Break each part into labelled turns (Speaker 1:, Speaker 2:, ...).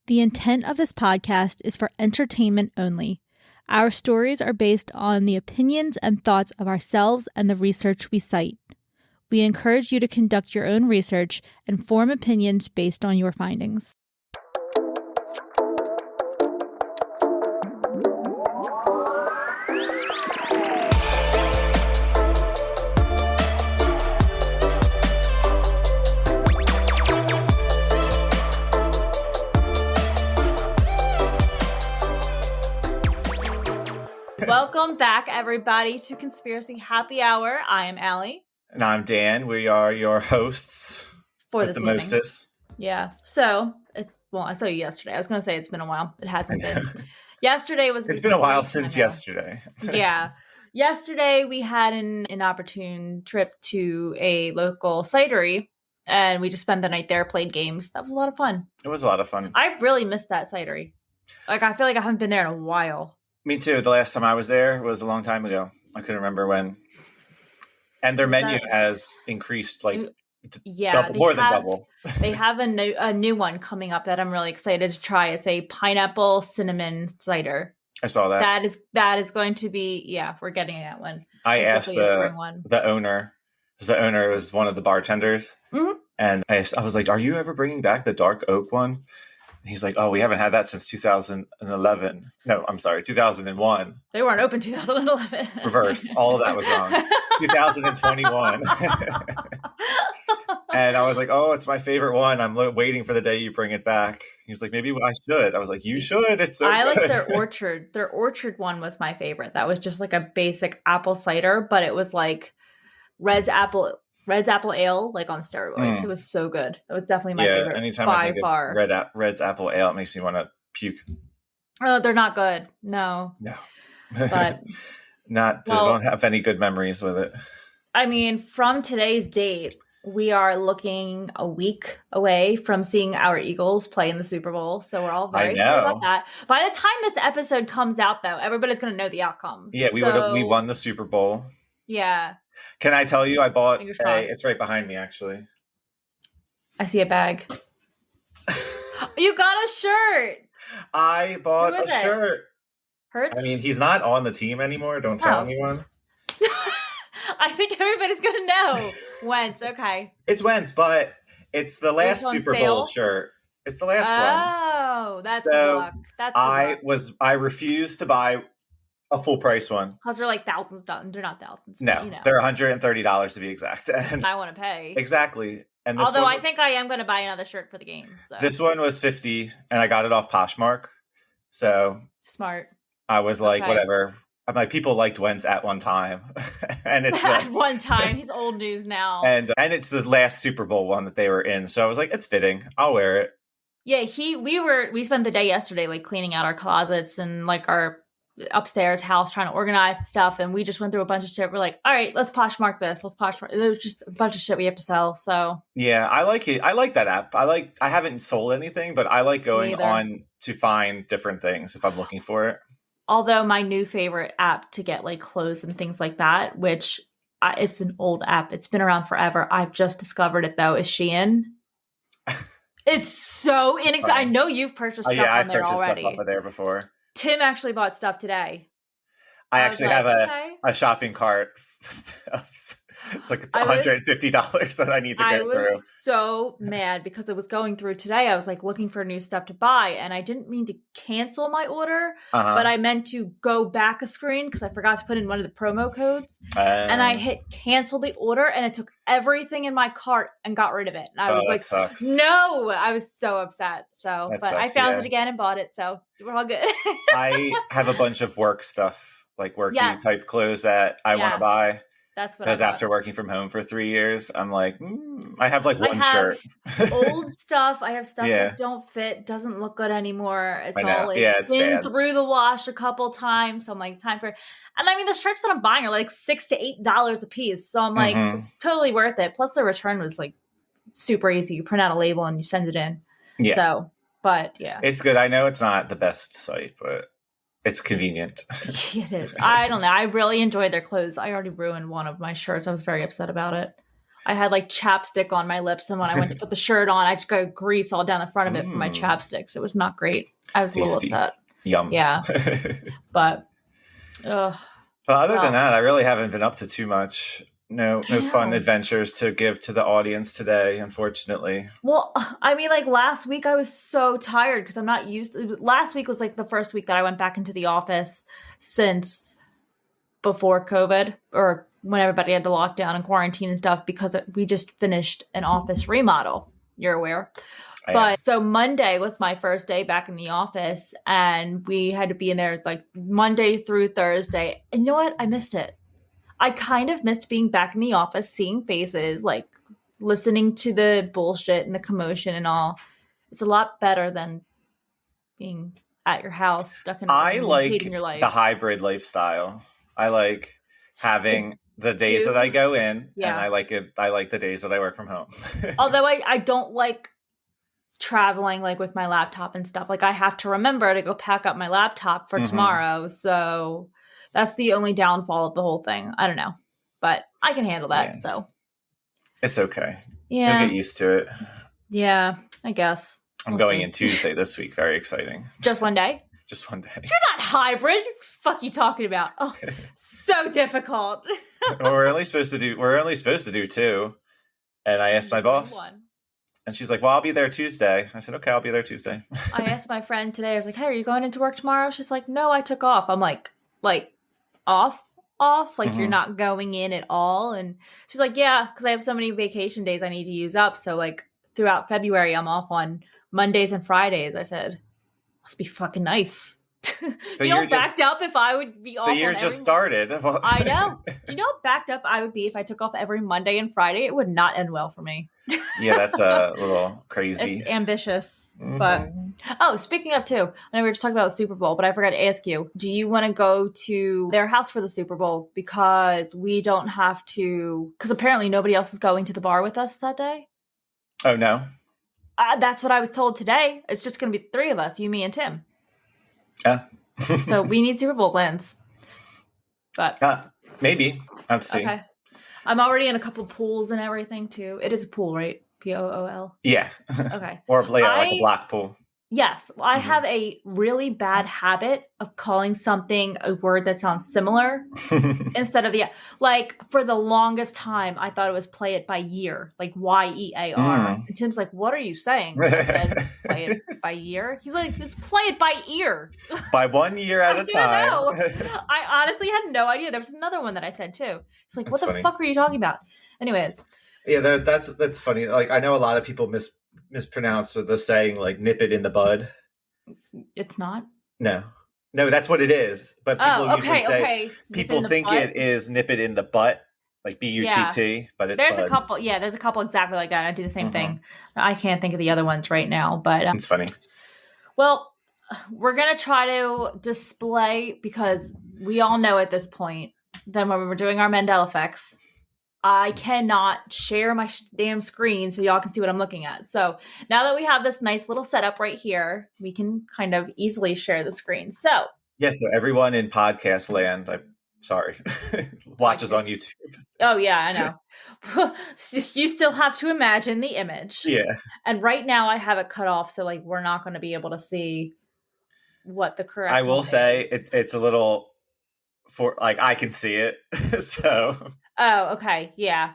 Speaker 1: The intent of this podcast is for entertainment only. Our stories are based on the opinions and thoughts of ourselves and the research we cite. We encourage you to conduct your own research and form opinions based on your findings. Welcome back, everybody, to Conspiracy Happy Hour. I am Allie.
Speaker 2: And I'm Dan. We are your hosts
Speaker 1: For
Speaker 2: the
Speaker 1: this evening.
Speaker 2: mostest.
Speaker 1: Yeah. So, I saw you yesterday. I was going to say it's been a while. It hasn't been. Yesterday was...
Speaker 2: It's been a while since yesterday.
Speaker 1: Yeah. Yesterday, we had an opportune trip to a local cidery, and we just spent the night there, played games. That was a lot of fun.
Speaker 2: It was a lot of fun.
Speaker 1: I really missed that cidery. I feel like I haven't been there in a while.
Speaker 2: Me too. The last time I was there was a long time ago. I couldn't remember when. And their menu has increased more than double.
Speaker 1: They have a new one coming up that I'm really excited to try. It's a pineapple cinnamon cider.
Speaker 2: I saw that.
Speaker 1: That is going to be, we're getting that one.
Speaker 2: I asked the owner, because the owner was one of the bartenders. Mm-hmm. And I was like, are you ever bringing back the dark oak one? And he's like, oh, we haven't had that since 2011. No, I'm sorry, 2001.
Speaker 1: They weren't open 2011.
Speaker 2: Reverse. All of that was wrong. 2021. And I was like, oh, it's my favorite one. I'm waiting for the day you bring it back. He's like, maybe I should. I was like, you should. It's so good.
Speaker 1: Like their orchard. Their orchard one was my favorite. That was just like a basic apple cider, but it was like Red's apple ale, like on steroids. It was so good. It was definitely my favorite.
Speaker 2: Anytime
Speaker 1: by
Speaker 2: I think
Speaker 1: far.
Speaker 2: Of Red's apple ale, it makes me want to puke.
Speaker 1: Oh, they're not good. No. But
Speaker 2: don't have any good memories with it.
Speaker 1: I mean, from today's date, we are looking a week away from seeing our Eagles play in the Super Bowl. So we're all very excited about that. By the time this episode comes out, though, everybody's going to know the outcome.
Speaker 2: Yeah, we won the Super Bowl.
Speaker 1: Yeah.
Speaker 2: Can I tell you, I bought it's right behind me, actually.
Speaker 1: I see a bag. You got a shirt.
Speaker 2: I bought a shirt.
Speaker 1: Hurts?
Speaker 2: I mean, he's not on the team anymore. Don't tell anyone.
Speaker 1: I think everybody's going to know. Wentz, okay.
Speaker 2: It's Wentz, but it's the last Super Bowl shirt. It's the last one.
Speaker 1: Oh, that's good luck. That's good luck.
Speaker 2: I refused to buy a full price one.
Speaker 1: Because they're like thousands. They're not thousands.
Speaker 2: No, they're $130 to be exact. And
Speaker 1: I want to pay.
Speaker 2: Exactly. And
Speaker 1: although I think I am going to buy another shirt for the game. So. This
Speaker 2: one was $50, and I got it off Poshmark. So
Speaker 1: smart.
Speaker 2: I was like, whatever. I'm like, people liked Wentz at one time, and it's
Speaker 1: at one time. He's old news now.
Speaker 2: And it's the last Super Bowl one that they were in. So I was like, it's fitting. I'll wear it.
Speaker 1: Yeah, we spent the day yesterday like cleaning out our closets and like our upstairs house, trying to organize stuff, and we just went through a bunch of shit. We're like, all right, let's Poshmark this. There's just a bunch of shit we have to sell. So
Speaker 2: yeah, I like it. I like that app. I haven't sold anything, but I like going on to find different things if I'm looking for it.
Speaker 1: Although my new favorite app to get like clothes and things like that, which it's an old app, it's been around forever. I've just discovered it though. Is Shein? It's so inexpensive. I know you've purchased stuff on there already.
Speaker 2: I've purchased stuff off of there before.
Speaker 1: Tim actually bought stuff today.
Speaker 2: I actually have a shopping cart. It's like $150 that I need to go through.
Speaker 1: I was so mad because it was going through today. I was like looking for new stuff to buy, and I didn't mean to cancel my order, but I meant to go back a screen because I forgot to put in one of the promo codes. And I hit cancel the order, and it took everything in my cart and got rid of it. And I was like,
Speaker 2: sucks.
Speaker 1: No, I was so upset. I found it again and bought it. So we're all good.
Speaker 2: I have a bunch of work stuff, like worky type clothes that I want to buy.
Speaker 1: That's what.
Speaker 2: Because after working from home for 3 years, I'm like, I have like one shirt.
Speaker 1: Old stuff. I have stuff that don't fit, doesn't look good anymore. It's all it's been through the wash a couple times. So I'm like, time for it. And I mean, the shirts that I'm buying are like $6 to $8 a piece. So I'm like, it's totally worth it. Plus, the return was like super easy. You print out a label and you send it in.
Speaker 2: Yeah.
Speaker 1: So, but yeah,
Speaker 2: it's good. I know it's not the best site, but it's convenient.
Speaker 1: It is. I don't know. I really enjoyed their clothes. I already ruined one of my shirts. I was very upset about it. I had like chapstick on my lips, and when I went to put the shirt on, I just got grease all down the front of it from my chapsticks. It was not great. I was a little upset.
Speaker 2: Yum.
Speaker 1: Yeah. But
Speaker 2: well, other than that, I really haven't been up to too much. No fun adventures to give to the audience today, unfortunately.
Speaker 1: Well, I mean, like last week I was so tired because I'm not used to. Last week was like the first week that I went back into the office since before COVID, or when everybody had to lock down and quarantine and stuff, because we just finished an office remodel. You're aware. But so Monday was my first day back in the office, and we had to be in there like Monday through Thursday. And you know what? I missed it. I kind of missed being back in the office, seeing faces, like listening to the bullshit and the commotion and all. It's a lot better than being at your house, stuck in a room, hating your life.
Speaker 2: The hybrid lifestyle. I like having the days that I go in, and I like it. I like the days that I work from home.
Speaker 1: Although I don't like traveling like with my laptop and stuff. Like I have to remember to go pack up my laptop for tomorrow. So that's the only downfall of the whole thing. I don't know, but I can handle that. So
Speaker 2: it's okay.
Speaker 1: Yeah.
Speaker 2: You'll get used to it.
Speaker 1: Yeah, I guess.
Speaker 2: I'm going in Tuesday this week. Very exciting.
Speaker 1: Just one day?
Speaker 2: Just one day.
Speaker 1: You're not hybrid. What the fuck are you talking about? Oh, so difficult.
Speaker 2: We're only supposed to do 2. And I asked my boss. And she's like, well, I'll be there Tuesday. I said, okay, I'll be there Tuesday.
Speaker 1: I asked my friend today, I was like, hey, are you going into work tomorrow? She's like, no, I took off. I'm like off? Like you're not going in at all? And she's like, yeah, because I have so many vacation days I need to use up. So like throughout February, I'm off on Mondays and Fridays. I said, must be fucking nice. You know, backed up if I would be off.
Speaker 2: The year just started.
Speaker 1: I know. Do you know how backed up I would be if I took off every Monday and Friday? It would not end well for me.
Speaker 2: Yeah, that's a little crazy.
Speaker 1: It's ambitious. But speaking of too, I know we were just talking about the Super Bowl, but I forgot to ask you, do you want to go to their house for the Super Bowl? Because we don't have to, because apparently nobody else is going to the bar with us that day.
Speaker 2: Oh, no?
Speaker 1: That's what I was told today. It's just going to be the 3 of us, you, me, and Tim.
Speaker 2: Yeah.
Speaker 1: So we need Super Bowl plans. But
Speaker 2: maybe. Let's see. Okay.
Speaker 1: I'm already in a couple pools and everything too. It is a pool, right? Pool?
Speaker 2: Yeah.
Speaker 1: Okay.
Speaker 2: Or like a black pool.
Speaker 1: Yes. Well, I have a really bad habit of calling something a word that sounds similar instead of like for the longest time, I thought it was play it by year, like YEAR. And Tim's like, what are you saying? I said, play it by year. He's like, it's play it by ear.
Speaker 2: By 1 year at a time.
Speaker 1: Know. I honestly had no idea. There was another one that I said too. It's like, what the fuck are you talking about? Anyways.
Speaker 2: Yeah, that's funny. Like I know a lot of people mispronounce the saying like nip it in the bud.
Speaker 1: It's not?
Speaker 2: No, that's what it is. But people usually say people think it is nip it in the butt, like BUTT, but it's
Speaker 1: there's
Speaker 2: bud.
Speaker 1: There's a couple exactly like that. I do the same thing. I can't think of the other ones right now, but
Speaker 2: it's funny.
Speaker 1: Well, we're gonna try to display, because we all know at this point that when we're doing our Mandela effects, I cannot share my damn screen so y'all can see what I'm looking at. So now that we have this nice little setup right here, we can kind of easily share the screen. So
Speaker 2: so everyone in podcast land, watches on YouTube.
Speaker 1: Oh yeah, I know. You still have to imagine the image.
Speaker 2: Yeah.
Speaker 1: And right now I have it cut off, so like we're not going to be able to see what the correct.
Speaker 2: I will say it's a little I can see it, so.
Speaker 1: Oh, okay. Yeah.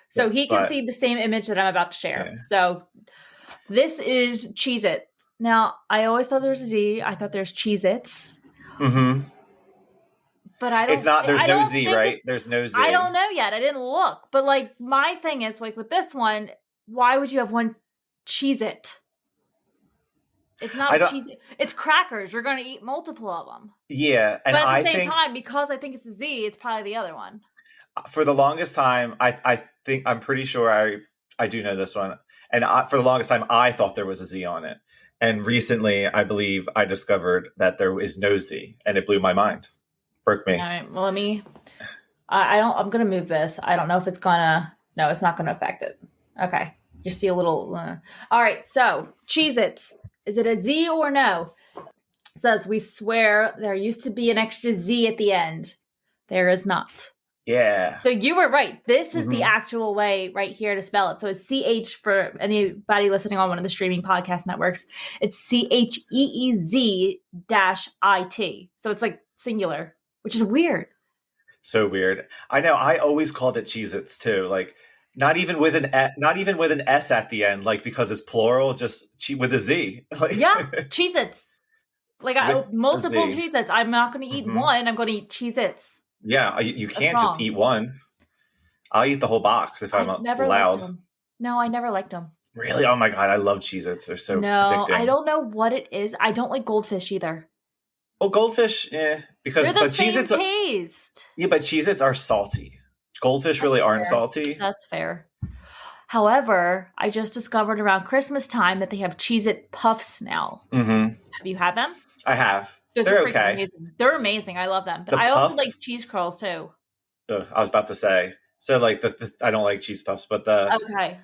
Speaker 1: So he can see the same image that I'm about to share. Yeah. So this is Cheez-It. Now, I always thought there was a Z. I thought there's Cheez-Its.
Speaker 2: Mm-hmm.
Speaker 1: But I don't.
Speaker 2: It's not. There's no Z, right? There's no Z.
Speaker 1: I don't know yet. I didn't look. But like my thing is like with this one, why would you have one Cheez-It? It's not Cheez-It. It's crackers. You're going to eat multiple of them.
Speaker 2: Yeah. And
Speaker 1: but at the same time, because I think it's a Z, it's probably the other one.
Speaker 2: For the longest time, I'm pretty sure I do know this one. And for the longest time, I thought there was a Z on it. And recently, I believe I discovered that there is no Z, and it blew my mind. Broke me.
Speaker 1: All right. Well, I'm going to move this. I don't know if it's no, it's not going to affect it. Okay. You see a little, all right. So Cheez-Its, is it a Z or no? It says, we swear there used to be an extra Z at the end. There is not.
Speaker 2: Yeah.
Speaker 1: So you were right. This is the actual way right here to spell it. So it's CH for anybody listening on one of the streaming podcast networks. It's CHEEZ-IT. So it's like singular, which is weird.
Speaker 2: So weird. I know. I always called it Cheez-Its too. Like not even with an S at the end, like because it's plural, just with a Z. Like,
Speaker 1: yeah, Cheez-Its. Like multiple Cheez-Its. I'm not going to eat one. I'm going to eat Cheez-Its.
Speaker 2: Yeah, you can't just eat one. I'll eat the whole box if I'm allowed.
Speaker 1: No, I never liked them.
Speaker 2: Really? Oh my God, I love Cheez-Its. They're so addicting.
Speaker 1: I don't know what it is. I don't like goldfish either.
Speaker 2: Well, goldfish, because
Speaker 1: they're the same taste.
Speaker 2: Yeah, but Cheez-Its are salty. Goldfish really aren't salty.
Speaker 1: That's fair. However, I just discovered around Christmas time that they have Cheez-It Puffs now. Have you had them?
Speaker 2: I have. They're okay.
Speaker 1: Amazing. They're amazing. I love them. But I also like cheese curls too.
Speaker 2: I was about to say. So like I don't like cheese puffs, but
Speaker 1: okay.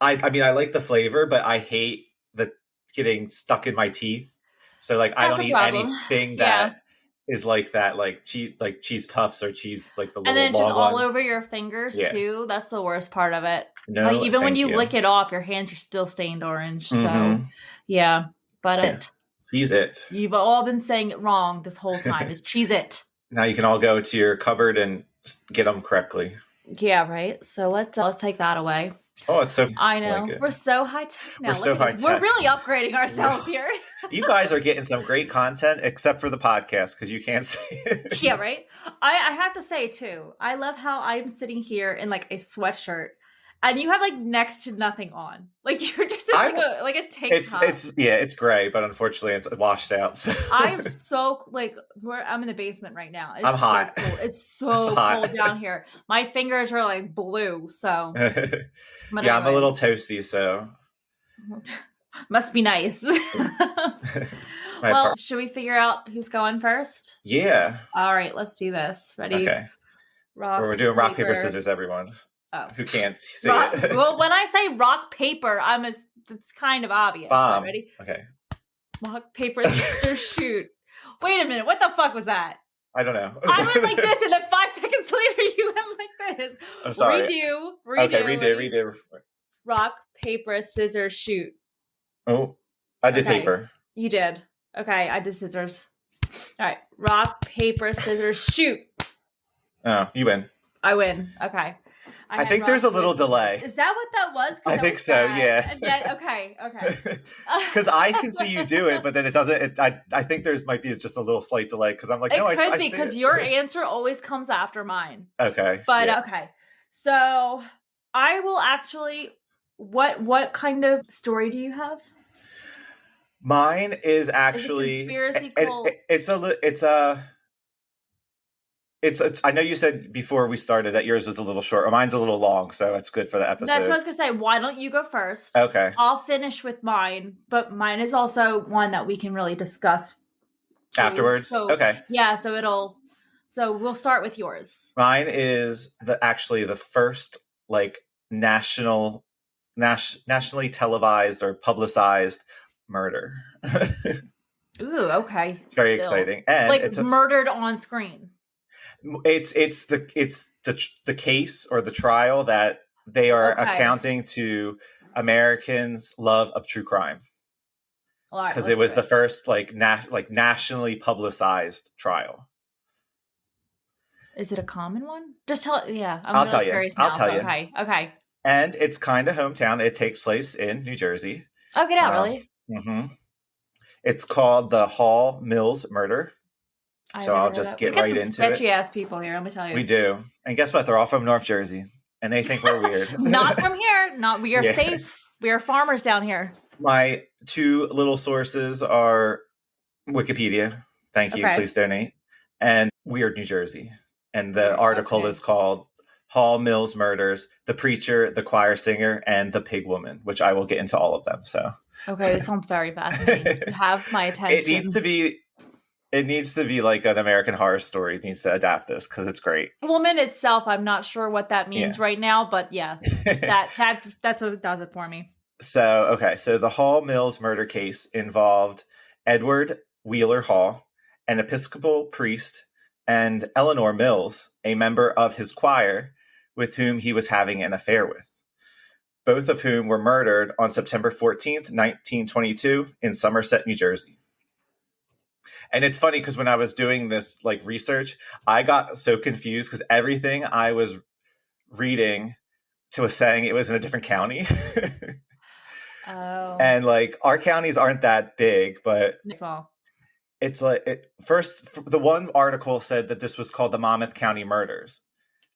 Speaker 2: I mean I like the flavor, but I hate the getting stuck in my teeth. So like I don't eat anything that is like that, like cheese puffs or cheese like the little long ones. And then just
Speaker 1: all over your fingers too. That's the worst part of it.
Speaker 2: No,
Speaker 1: like even when you lick it off, your hands are still stained orange. So yeah, but
Speaker 2: Cheez-It.
Speaker 1: You've all been saying it wrong this whole time. It's Cheez-It.
Speaker 2: Now you can all go to your cupboard and get them correctly.
Speaker 1: Yeah, right. So let's take that away.
Speaker 2: Oh, it's so.
Speaker 1: I know we're so high tech now. We're so high tech. We're really upgrading ourselves here.
Speaker 2: You guys are getting some great content, except for the podcast because you can't see it.
Speaker 1: Yeah, right. I have to say too. I love how I'm sitting here in like a sweatshirt. And you have like next to nothing on. Like you're just in like a tank top.
Speaker 2: It's gray, but unfortunately it's washed out. So.
Speaker 1: I'm so like I'm in the basement right now.
Speaker 2: I'm hot.
Speaker 1: So cold. It's so cold down here. My fingers are like blue. So
Speaker 2: yeah, I'm a little toasty. So
Speaker 1: must be nice. Well, should we figure out who's going first?
Speaker 2: Yeah.
Speaker 1: All right, let's do this. Ready?
Speaker 2: Okay. We're doing rock, paper, scissors, everyone.
Speaker 1: Oh.
Speaker 2: Who can't see it?
Speaker 1: Well, when I say rock, paper, it's kind of obvious.
Speaker 2: Bomb.
Speaker 1: Ready?
Speaker 2: Okay.
Speaker 1: Rock, paper, scissors, shoot. Wait a minute. What the fuck was that?
Speaker 2: I don't know.
Speaker 1: I went like this, and then 5 seconds later, you went like this.
Speaker 2: I'm sorry.
Speaker 1: Redo.
Speaker 2: Okay, redo.
Speaker 1: Rock, paper, scissors, shoot.
Speaker 2: Oh, I did paper.
Speaker 1: You did. Okay, I did scissors. All right. Rock, paper, scissors, shoot.
Speaker 2: Oh, you win.
Speaker 1: I win. Okay.
Speaker 2: I think there's a little delay.
Speaker 1: Is that what that was?
Speaker 2: I think so, yeah.
Speaker 1: Okay.
Speaker 2: Because I can see you do it, but then it doesn't. I think there's might be just a little slight delay because I'm like, no, I see it. It could be
Speaker 1: because your answer always comes after mine.
Speaker 2: Okay.
Speaker 1: But okay. So I will actually. What kind of story do you have?
Speaker 2: Mine is actually
Speaker 1: conspiracy cult.
Speaker 2: It's I know you said before we started that yours was a little short. Mine's a little long, so it's good for the episode.
Speaker 1: That's what I was going to say. Why don't you go first?
Speaker 2: Okay.
Speaker 1: I'll finish with mine, but mine is also one that we can really discuss too.
Speaker 2: Afterwards?
Speaker 1: So,
Speaker 2: okay.
Speaker 1: Yeah, so we'll start with yours.
Speaker 2: Mine is actually the first like nationally televised or publicized murder.
Speaker 1: Ooh, okay.
Speaker 2: It's very exciting. And
Speaker 1: like murdered on screen.
Speaker 2: It's the case or the trial that they are accounting to Americans' love of true crime. Because it was the first nationally publicized trial.
Speaker 1: Is it a common one? Just tell. Yeah,
Speaker 2: I'll tell you. I'll tell you.
Speaker 1: Okay.
Speaker 2: And it's kind of hometown. It takes place in New Jersey.
Speaker 1: Oh, get out! Really?
Speaker 2: Mm-hmm. It's called the Hall Mills murder. So I'll just get right into it.
Speaker 1: Sketchy ass people here, let me tell you.
Speaker 2: We do. And guess what? They're all from North Jersey. And they think we're weird.
Speaker 1: Not from here. We are safe. We are farmers down here.
Speaker 2: My two little sources are Wikipedia. Thank you. Please donate. And Weird New Jersey. And the article is called Hall Mills Murders, The Preacher, the Choir Singer, and the Pig Woman, which I will get into all of them. So
Speaker 1: okay, this sounds very fascinating. You have my attention.
Speaker 2: It needs to be like an American Horror Story. It needs to adapt this because it's great.
Speaker 1: Woman itself, I'm not sure what that means right now, but yeah, that's what does it for me.
Speaker 2: So the Hall Mills murder case involved Edward Wheeler Hall, an Episcopal priest and Eleanor Mills, a member of his choir with whom he was having an affair with, both of whom were murdered on September 14th, 1922 in Somerset, New Jersey. And it's funny because when I was doing this research, I got so confused because everything I was reading was saying it was in a different county.
Speaker 1: Oh.
Speaker 2: And our counties aren't that big, but it's first, the one article said that this was called the Monmouth County Murders,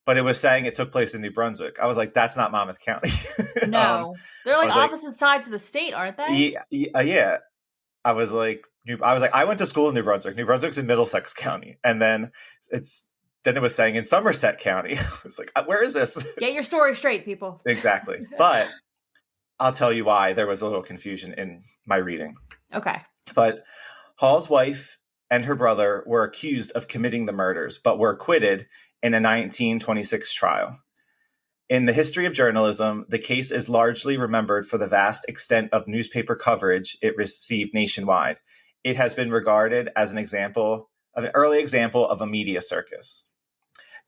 Speaker 2: but it was saying it took place in New Brunswick. I was like, that's not Monmouth County.
Speaker 1: No, they're opposite sides of the state, aren't they?
Speaker 2: Yeah. I was like, I went to school in New Brunswick. New Brunswick's in Middlesex County, and then it was saying in Somerset County. I was like, where is this?
Speaker 1: Get your story straight, people.
Speaker 2: Exactly, but I'll tell you why there was a little confusion in my reading.
Speaker 1: Okay,
Speaker 2: but Hall's wife and her brother were accused of committing the murders, but were acquitted in a 1926 trial. In the history of journalism, the case is largely remembered for the vast extent of newspaper coverage it received nationwide. It has been regarded as an early example of a media circus.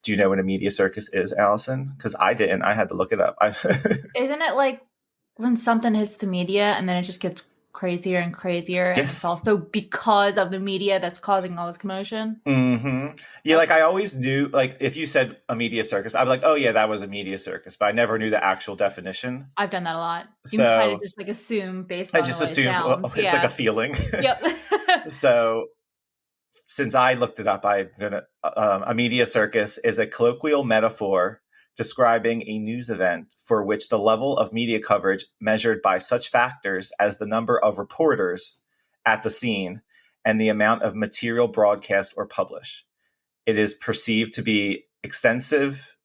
Speaker 2: Do you know what a media circus is, Allison? Because I didn't. I had to look it up.
Speaker 1: Isn't it like when something hits the media and then it just gets crazier and crazier?
Speaker 2: Yes.
Speaker 1: And it's also because of the media that's causing all this commotion?
Speaker 2: Mm-hmm. Yeah, I always knew, if you said a media circus, I'd be like, oh yeah, that was a media circus. But I never knew the actual definition.
Speaker 1: I've done that a lot. You can kind of just assume based on
Speaker 2: I just assumed it's like a feeling.
Speaker 1: Yep.
Speaker 2: So since I looked it up, a media circus is a colloquial metaphor describing a news event for which the level of media coverage measured by such factors as the number of reporters at the scene and the amount of material broadcast or published. It is perceived to be excessive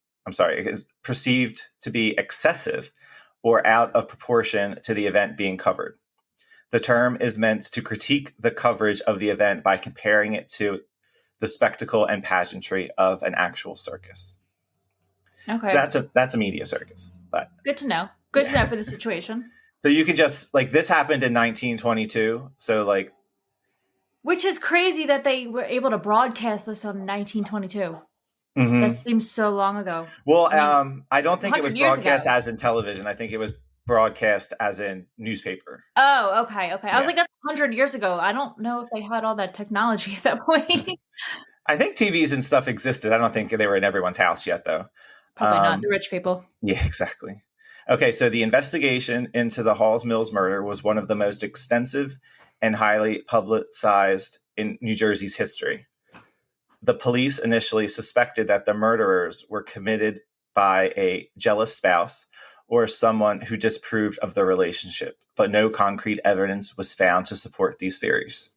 Speaker 2: or out of proportion to the event being covered. The term is meant to critique the coverage of the event by comparing it to the spectacle and pageantry of an actual circus.
Speaker 1: Okay.
Speaker 2: So that's a media circus. But
Speaker 1: good to know. Good to know for the situation.
Speaker 2: So you could just this happened in 1922. So
Speaker 1: which is crazy that they were able to broadcast this on 1922. Mm-hmm. That seems so long ago.
Speaker 2: Well, I don't think it was broadcast as in television. I think it was broadcast as in newspaper.
Speaker 1: Oh, okay. Yeah. I was like, that's 100 years ago. I don't know if they had all that technology at that point.
Speaker 2: I think TVs and stuff existed. I don't think they were in everyone's house yet, though.
Speaker 1: Probably not. The rich people.
Speaker 2: Yeah, exactly. Okay, so the investigation into the Halls Mills murder was one of the most extensive and highly publicized in New Jersey's history. The police initially suspected that the murderers were committed by a jealous spouse or someone who disapproved of the relationship, but no concrete evidence was found to support these theories.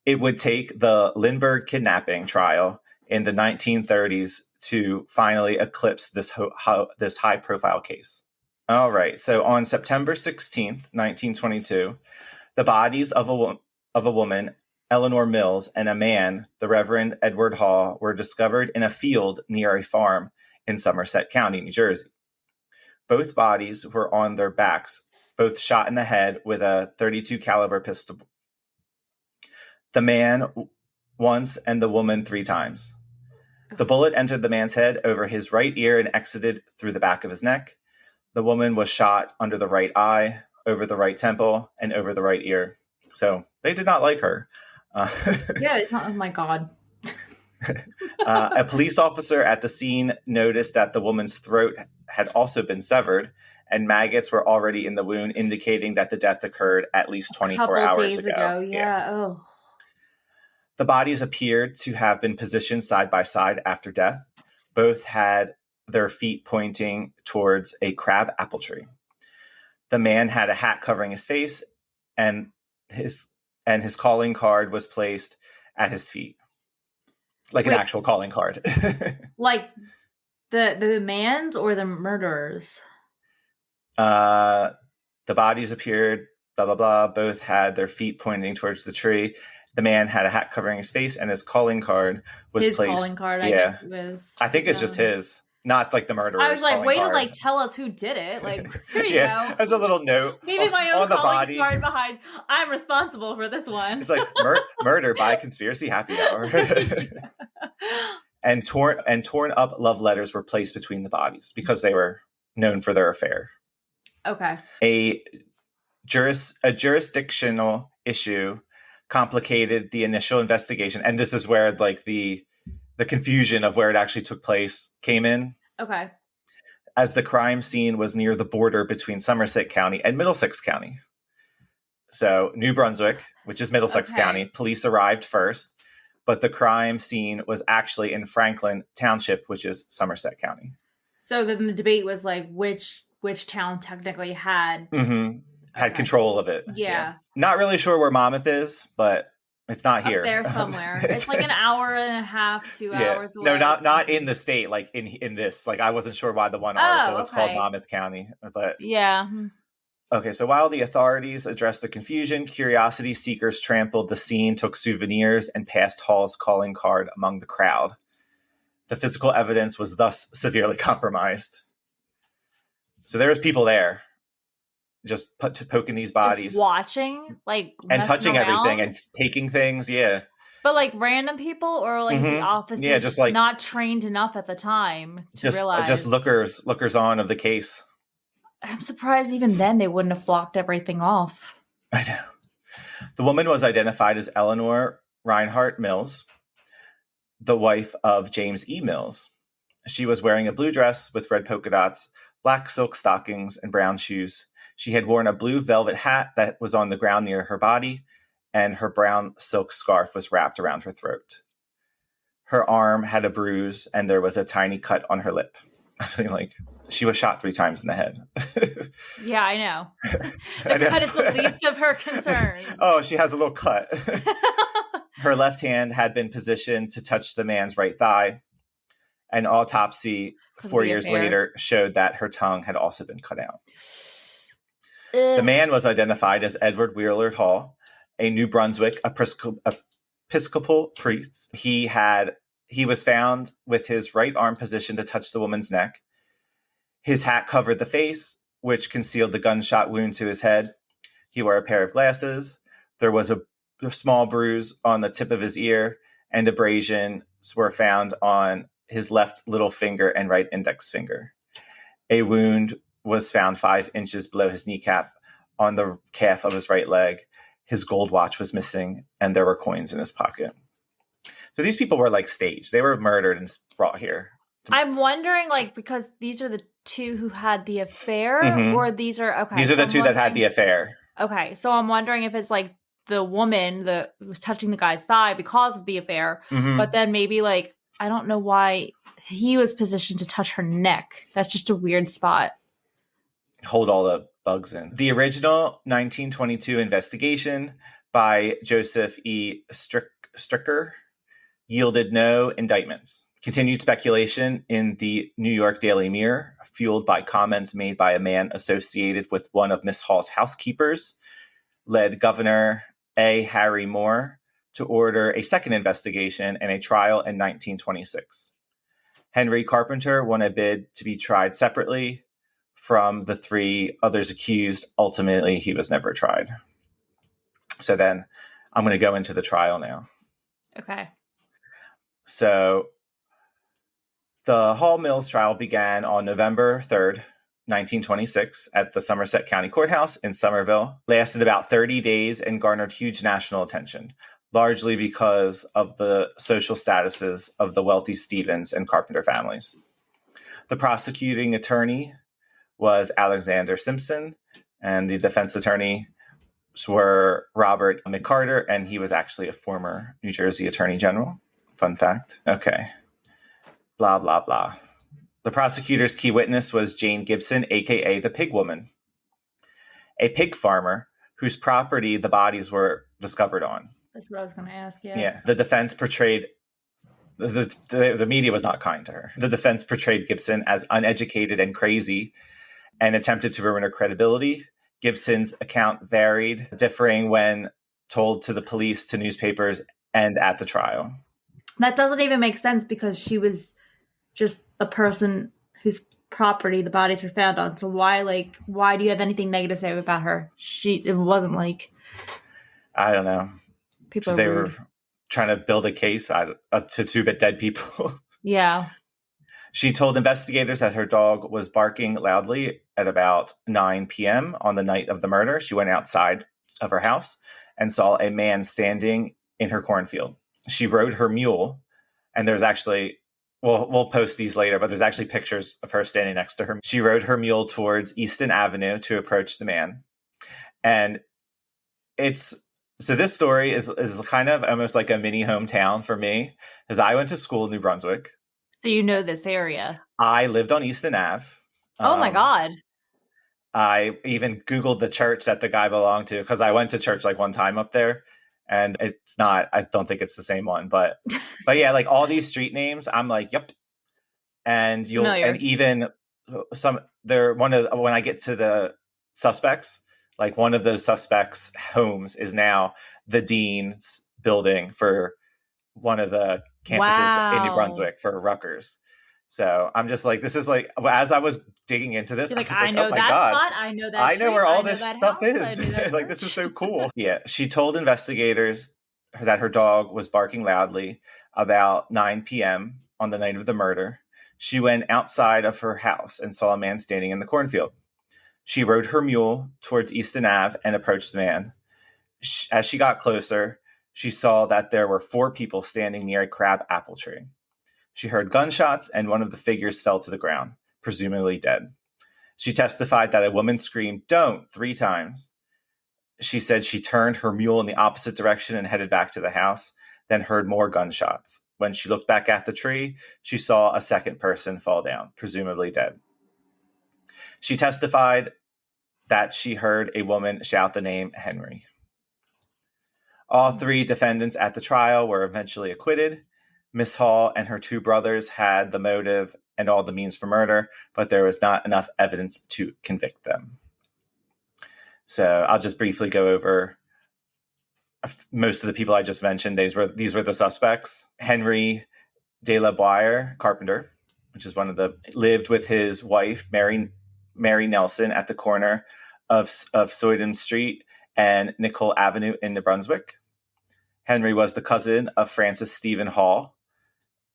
Speaker 2: It would take the Lindbergh kidnapping trial in the 1930s to finally eclipse this high-profile case. All right, so on September 16th, 1922, the bodies of a woman, Eleanor Mills, and a man, the Reverend Edward Hall, were discovered in a field near a farm in Somerset County, New Jersey. Both bodies were on their backs, both shot in the head with a .32 caliber pistol. The man once and the woman 3 times. The bullet entered the man's head over his right ear and exited through the back of his neck. The woman was shot under the right eye, over the right temple, and over the right ear. So they did not like her.
Speaker 1: Yeah, it's not, oh my God.
Speaker 2: A police officer at the scene noticed that the woman's throat had also been severed, and maggots were already in the wound, indicating that the death occurred at least 24 hours ago.
Speaker 1: Yeah. Oh.
Speaker 2: The bodies appeared to have been positioned side by side after death. Both had their feet pointing towards a crab apple tree. The man had a hat covering his face, and his calling card was placed at his feet. Like an actual calling card.
Speaker 1: Like the man's or the murderers?
Speaker 2: The bodies appeared, blah, blah, blah. Both had their feet pointing towards the tree. The man had a hat covering his face, and his calling card was placed. His calling
Speaker 1: card, I guess, was.
Speaker 2: I think it's just his, not like the murderer.
Speaker 1: I was like, way to tell us who did it. Like, here you go.
Speaker 2: As a little note.
Speaker 1: Maybe my own calling card behind. I'm responsible for this one.
Speaker 2: It's like murder by conspiracy happy hour. and torn up love letters were placed between the bodies because they were known for their affair.
Speaker 1: Okay.
Speaker 2: A jurisdictional issue complicated the initial investigation, and this is where like the confusion of where it actually took place came in.
Speaker 1: Okay.
Speaker 2: As the crime scene was near the border between Somerset County and Middlesex County. So New Brunswick, which is Middlesex County, police arrived first, but the crime scene was actually in Franklin Township, which is Somerset County.
Speaker 1: So then the debate was like which town technically had
Speaker 2: control of it.
Speaker 1: Yeah.
Speaker 2: Not really sure where Monmouth is, but it's not here.
Speaker 1: Up there somewhere. It's like an hour and a half, 2 hours away.
Speaker 2: No, not in the state, like in this. Like I wasn't sure why the one article was called Monmouth County, but
Speaker 1: yeah.
Speaker 2: Okay, so while the authorities addressed the confusion, curiosity seekers trampled the scene, took souvenirs, and passed Hall's calling card among the crowd. The physical evidence was thus severely compromised. So there was people there, just poking these bodies,
Speaker 1: just watching, like,
Speaker 2: and touching everything and taking things. Yeah,
Speaker 1: but like random people or like the officers,
Speaker 2: just like
Speaker 1: not trained enough at the time to realize.
Speaker 2: Just lookers on of the case.
Speaker 1: I'm surprised even then they wouldn't have blocked everything off.
Speaker 2: I know. The woman was identified as Eleanor Reinhardt Mills, the wife of James E. Mills. She was wearing a blue dress with red polka dots, black silk stockings, and brown shoes. She had worn a blue velvet hat that was on the ground near her body, and her brown silk scarf was wrapped around her throat. Her arm had a bruise, and there was a tiny cut on her lip. I think like she was shot 3 times in the head.
Speaker 1: Yeah, I know. The cut is the least of her concerns.
Speaker 2: Oh, she has a little cut. Her left hand had been positioned to touch the man's right thigh. An autopsy 4 years later showed that her tongue had also been cut out. The man was identified as Edward Wheeler Hall, a New Brunswick Episcopal priest. He was found with his right arm positioned to touch the woman's neck. His hat covered the face, which concealed the gunshot wound to his head. He wore a pair of glasses. There was a small bruise on the tip of his ear, and abrasions were found on his left little finger and right index finger. A wound was found 5 inches below his kneecap on the calf of his right leg. His gold watch was missing, and there were coins in his pocket. So these people were like staged. They were murdered and brought here.
Speaker 1: I'm wondering, like, because these are the 2 who had the affair, or these are okay.
Speaker 2: These are the 2 that had the affair.
Speaker 1: Okay, so I'm wondering if it's like the woman that was touching the guy's thigh because of the affair, but then maybe like I don't know why he was positioned to touch her neck. That's just a weird spot.
Speaker 2: Hold all the bugs in. The original 1922 investigation by Joseph E. Stricker yielded no indictments. Continued speculation in the New York Daily Mirror, fueled by comments made by a man associated with one of Miss Hall's housekeepers, led Governor A. Harry Moore to order a second investigation and a trial in 1926. Henry Carpenter won a bid to be tried separately from the 3 others accused. Ultimately, he was never tried. So then I'm going to go into the trial now.
Speaker 1: Okay.
Speaker 2: So the Hall Mills trial began on November 3rd, 1926 at the Somerset County Courthouse in Somerville, lasted about 30 days and garnered huge national attention, largely because of the social statuses of the wealthy Stevens and Carpenter families. The prosecuting attorney was Alexander Simpson, and the defense attorney were Robert McCarter, and he was actually a former New Jersey Attorney General. Fun fact. Okay. Blah, blah, blah. The prosecutor's key witness was Jane Gibson, a.k.a. the Pig Woman, a pig farmer whose property the bodies were discovered on.
Speaker 1: That's what I was going to ask, yeah.
Speaker 2: Yeah. The defense portrayed... The media was not kind to her. The defense portrayed Gibson as uneducated and crazy and attempted to ruin her credibility. Gibson's account varied, differing when told to the police, to newspapers, and at the trial.
Speaker 1: That doesn't even make sense because she was just a person whose property the bodies were found on. So why do you have anything negative to say about her? It wasn't like...
Speaker 2: I don't know.
Speaker 1: People
Speaker 2: they were trying to build a case to two dead people.
Speaker 1: Yeah.
Speaker 2: She told investigators that her dog was barking loudly at about 9 p.m. on the night of the murder. She went outside of her house and saw a man standing in her cornfield. She rode her mule, and there's actually, we'll post these later, but there's actually pictures of her standing next to her. She rode her mule towards Easton Avenue to approach the man. And so this story is kind of almost like a mini hometown for me, because I went to school in New Brunswick.
Speaker 1: So you know this area.
Speaker 2: I lived on Easton Ave.
Speaker 1: Oh my God.
Speaker 2: I even Googled the church that the guy belonged to, because I went to church like one time up there, and I don't think it's the same one, but yeah, like all these street names, I'm like, yep. And and even when I get to the suspects, like one of those suspects' homes is now the dean's building for one of the campuses in New Brunswick for Rutgers. So I'm just like, this is like, as I was digging into this,
Speaker 1: like, I know oh that spot, I know that.
Speaker 2: I know where all this stuff is. Like, this is so cool. Yeah, she told investigators that her dog was barking loudly about 9 p.m. on the night of the murder. She went outside of her house and saw a man standing in the cornfield. She rode her mule towards Easton Ave and approached the man. As she got closer, she saw that there were 4 people standing near a crab apple tree. She heard gunshots, and one of the figures fell to the ground, presumably dead. She testified that a woman screamed, "Don't," 3 times. She said she turned her mule in the opposite direction and headed back to the house, then heard more gunshots. When she looked back at the tree, she saw a second person fall down, presumably dead. She testified that she heard a woman shout the name Henry. All 3 defendants at the trial were eventually acquitted. Miss Hall and her 2 brothers had the motive and all the means for murder, but there was not enough evidence to convict them. So I'll just briefly go over most of the people I just mentioned. These were the suspects. Henry de la Boire, carpenter, which is lived with his wife, Mary Nelson, at the corner of Soydam Street and Nicole Avenue in New Brunswick. Henry was the cousin of Francis Stephen Hall,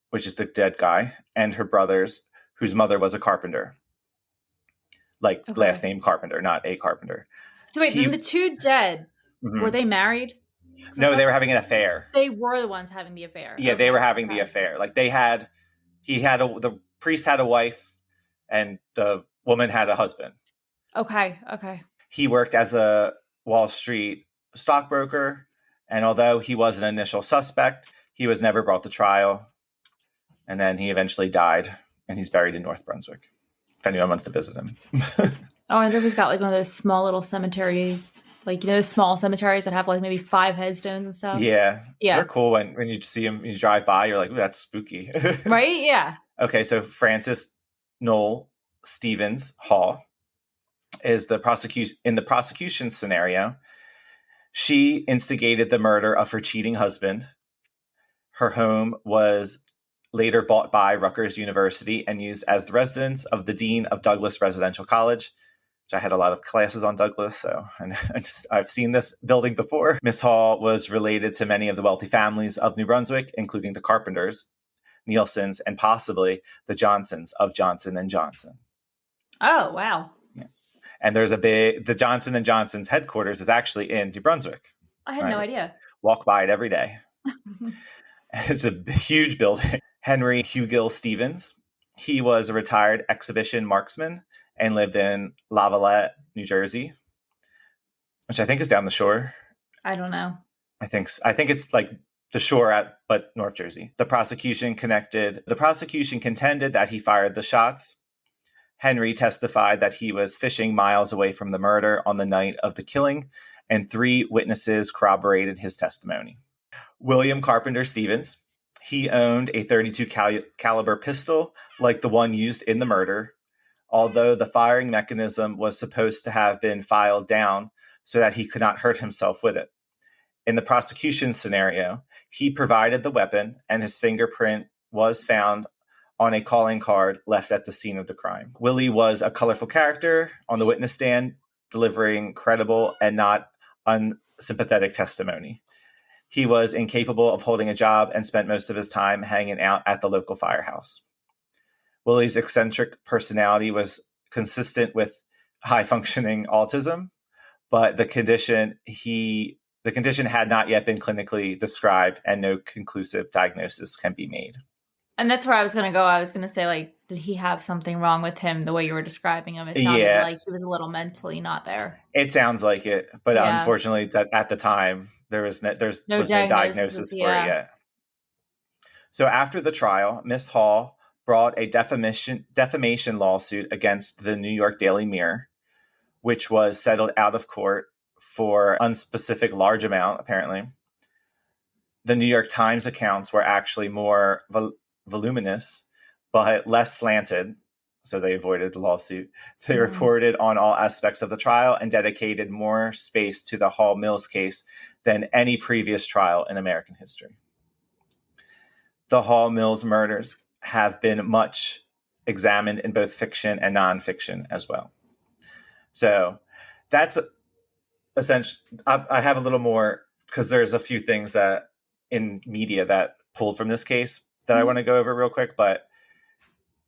Speaker 2: which is the dead guy, and her brothers, whose mother was a carpenter. Last name Carpenter, not a carpenter.
Speaker 1: So wait, then the 2 dead, were they married?
Speaker 2: No, they were having an affair.
Speaker 1: They were the ones having the affair.
Speaker 2: Yeah, they were having the affair. Like the priest had a wife, and the woman had a husband.
Speaker 1: Okay.
Speaker 2: He worked as a Wall Street stockbroker, and although he was an initial suspect, he was never brought to trial. And then he eventually died, and he's buried in North Brunswick, if anyone wants to visit him.
Speaker 1: I wonder if he's got like one of those small little cemetery, like, you know, those small cemeteries that have like maybe 5 headstones and stuff.
Speaker 2: Yeah. They're cool when you see him, you drive by, you're like, ooh, that's spooky.
Speaker 1: Right? Yeah.
Speaker 2: Okay, so Frances Noel Stevens Hall is in the prosecution scenario. She instigated the murder of her cheating husband. Her home was later bought by Rutgers University and used as the residence of the Dean of Douglas Residential College, which I had a lot of classes on Douglas, so I've seen this building before. Miss Hall was related to many of the wealthy families of New Brunswick, including the Carpenters, Nielsen's, and possibly the Johnsons of Johnson & Johnson.
Speaker 1: Oh, wow.
Speaker 2: Yes. And there's the Johnson & Johnson's headquarters is actually in New Brunswick.
Speaker 1: I had no idea.
Speaker 2: Walk by it every day. It's a huge building. Henry Hugill Stevens. He was a retired exhibition marksman and lived in Lavallette, New Jersey, which I think is down the shore.
Speaker 1: I don't know.
Speaker 2: I think it's like the shore but North Jersey. The prosecution contended that he fired the shots. Henry testified that he was fishing miles away from the murder on the night of the killing, and 3 witnesses corroborated his testimony. William Carpenter Stevens. He owned a .32 caliber pistol like the one used in the murder, although the firing mechanism was supposed to have been filed down so that he could not hurt himself with it. In the prosecution scenario, he provided the weapon, and his fingerprint was found on a calling card left at the scene of the crime. Willie was a colorful character on the witness stand, delivering credible and not unsympathetic testimony. He was incapable of holding a job and spent most of his time hanging out at the local firehouse. Willie's eccentric personality was consistent with high-functioning autism, but the condition had not yet been clinically described, and no conclusive diagnosis can be made.
Speaker 1: And that's where I was going to go. I was going to say, like, did he have something wrong with him the way you were describing him? It sounded like he was a little mentally not there.
Speaker 2: It sounds like it, but unfortunately, at the time, there was no diagnosis for it yet. So after the trial, Miss Hall brought a defamation lawsuit against the New York Daily Mirror, which was settled out of court for unspecific large amount, apparently. The New York Times accounts were actually more voluminous, but less slanted, so they avoided the lawsuit. They reported on all aspects of the trial and dedicated more space to the Hall Mills case than any previous trial in American history. The Hall Mills murders have been much examined in both fiction and nonfiction as well. So that's essentially, I have a little more, because there's a few things that in media that pulled from this case that I want to go over real quick, but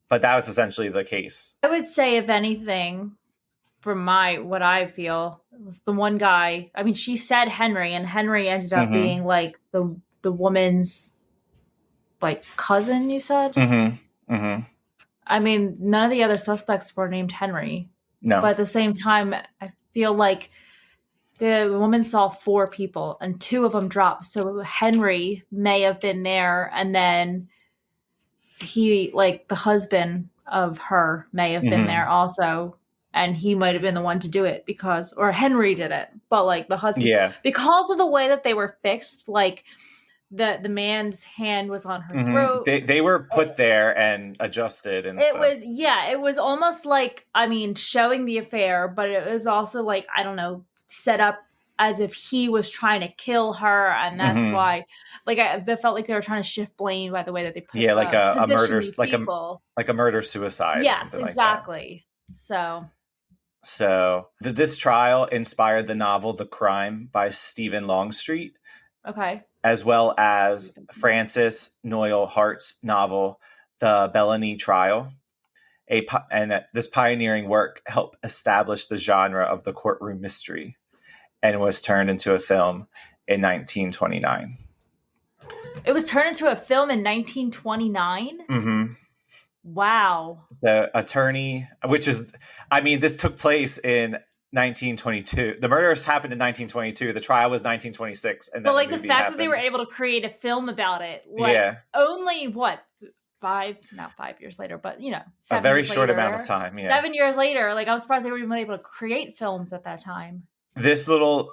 Speaker 2: that was essentially the case.
Speaker 1: I would say, if anything, from what I feel, it was the one guy. I mean, she said Henry, and Henry ended up being like the woman's like cousin, you said? I mean, none of the other suspects were named Henry. No. But at the same time, I feel like the woman saw 4 people and 2 of them dropped. So Henry may have been there, and then he, like the husband of her, may have been there also, and he might have been the one to do it or Henry did it, but like the husband, because of the way that they were fixed, like the man's hand was on her throat.
Speaker 2: They were put there and adjusted, and
Speaker 1: it was almost like, I mean, showing the affair, but it was also like, I don't know, set up as if he was trying to kill her, and that's why, like, they felt like they were trying to shift blame by the way that they put
Speaker 2: like a murder, like a murder suicide.
Speaker 1: Yes, exactly. Like
Speaker 2: so this trial inspired the novel *The Crime* by Stephen Longstreet.
Speaker 1: Okay.
Speaker 2: As well as Francis Noyle Hart's novel *The Bellany Trial*. And this pioneering work helped establish the genre of the courtroom mystery, and was turned into a film in 1929.
Speaker 1: It was turned into a film in 1929? Wow.
Speaker 2: The attorney, this took place in 1922. The murders happened in 1922. The trial was 1926. And then
Speaker 1: but the fact that they were able to create a film about it, only not 5 years later, but 7
Speaker 2: a very
Speaker 1: years
Speaker 2: short
Speaker 1: later,
Speaker 2: amount of time.
Speaker 1: 7 years later, I'm surprised they were even able to create films at that time.
Speaker 2: This little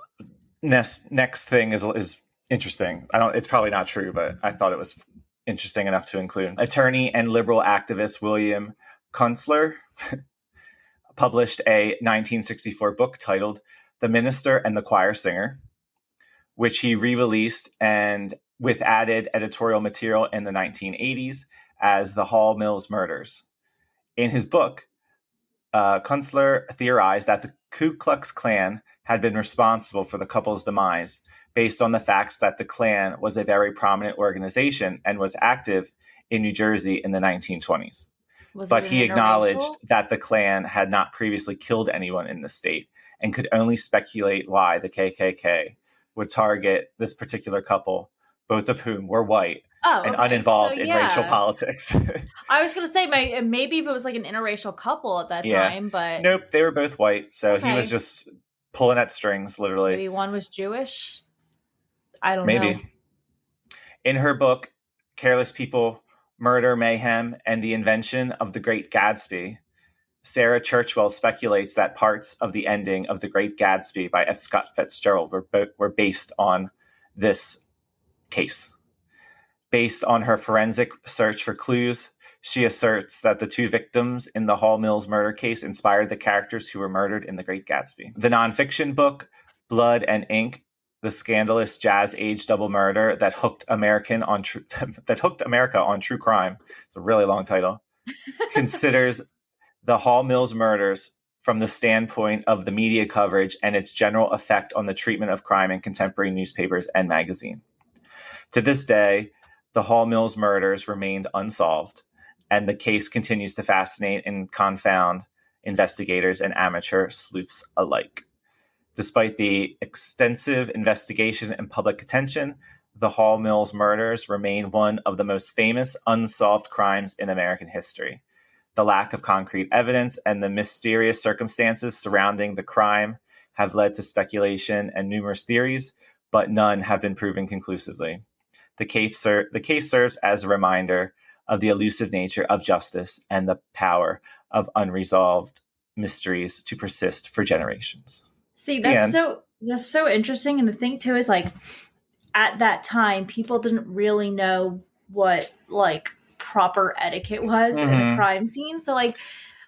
Speaker 2: next thing is interesting. It's probably not true, but I thought it was interesting enough to include. Attorney and liberal activist William Kunstler published a 1964 book titled *The Minister and the Choir Singer*, which he re-released and with added editorial material in the 1980s as *The Hall Mills Murders*. In his book, Kunstler theorized that the Ku Klux Klan had been responsible for the couple's demise based on the facts that the Klan was a very prominent organization and was active in New Jersey in the 1920s. But he acknowledged that the Klan had not previously killed anyone in the state and could only speculate why the KKK would target this particular couple, both of whom were white and uninvolved in racial politics.
Speaker 1: I was going to say maybe if it was like an interracial couple at that time, but...
Speaker 2: Nope, they were both white, so he was just pulling at strings, literally.
Speaker 1: Maybe one was Jewish? I don't know.
Speaker 2: In her book, *Careless People, Murder, Mayhem, and the Invention of the Great Gatsby*, Sarah Churchwell speculates that parts of the ending of *The Great Gatsby* by F. Scott Fitzgerald were based on this case. Based on her forensic search for clues, she asserts that the 2 victims in the Hall Mills murder case inspired the characters who were murdered in *The Great Gatsby*. The nonfiction book *Blood and Ink*, the scandalous jazz-age double murder that hooked America on true crime. It's a really long title. Considers the Hall Mills murders from the standpoint of the media coverage and its general effect on the treatment of crime in contemporary newspapers and magazine. To this day, the Hall Mills murders remained unsolved, and the case continues to fascinate and confound investigators and amateur sleuths alike. Despite the extensive investigation and public attention, the Hall Mills murders remain one of the most famous unsolved crimes in American history. The lack of concrete evidence and the mysterious circumstances surrounding the crime have led to speculation and numerous theories, but none have been proven conclusively. The case serves as a reminder of the elusive nature of justice and the power of unresolved mysteries to persist for generations.
Speaker 1: See, that's so interesting. And the thing too is, like, at that time, people didn't really know what like proper etiquette was in a crime scene. So, like,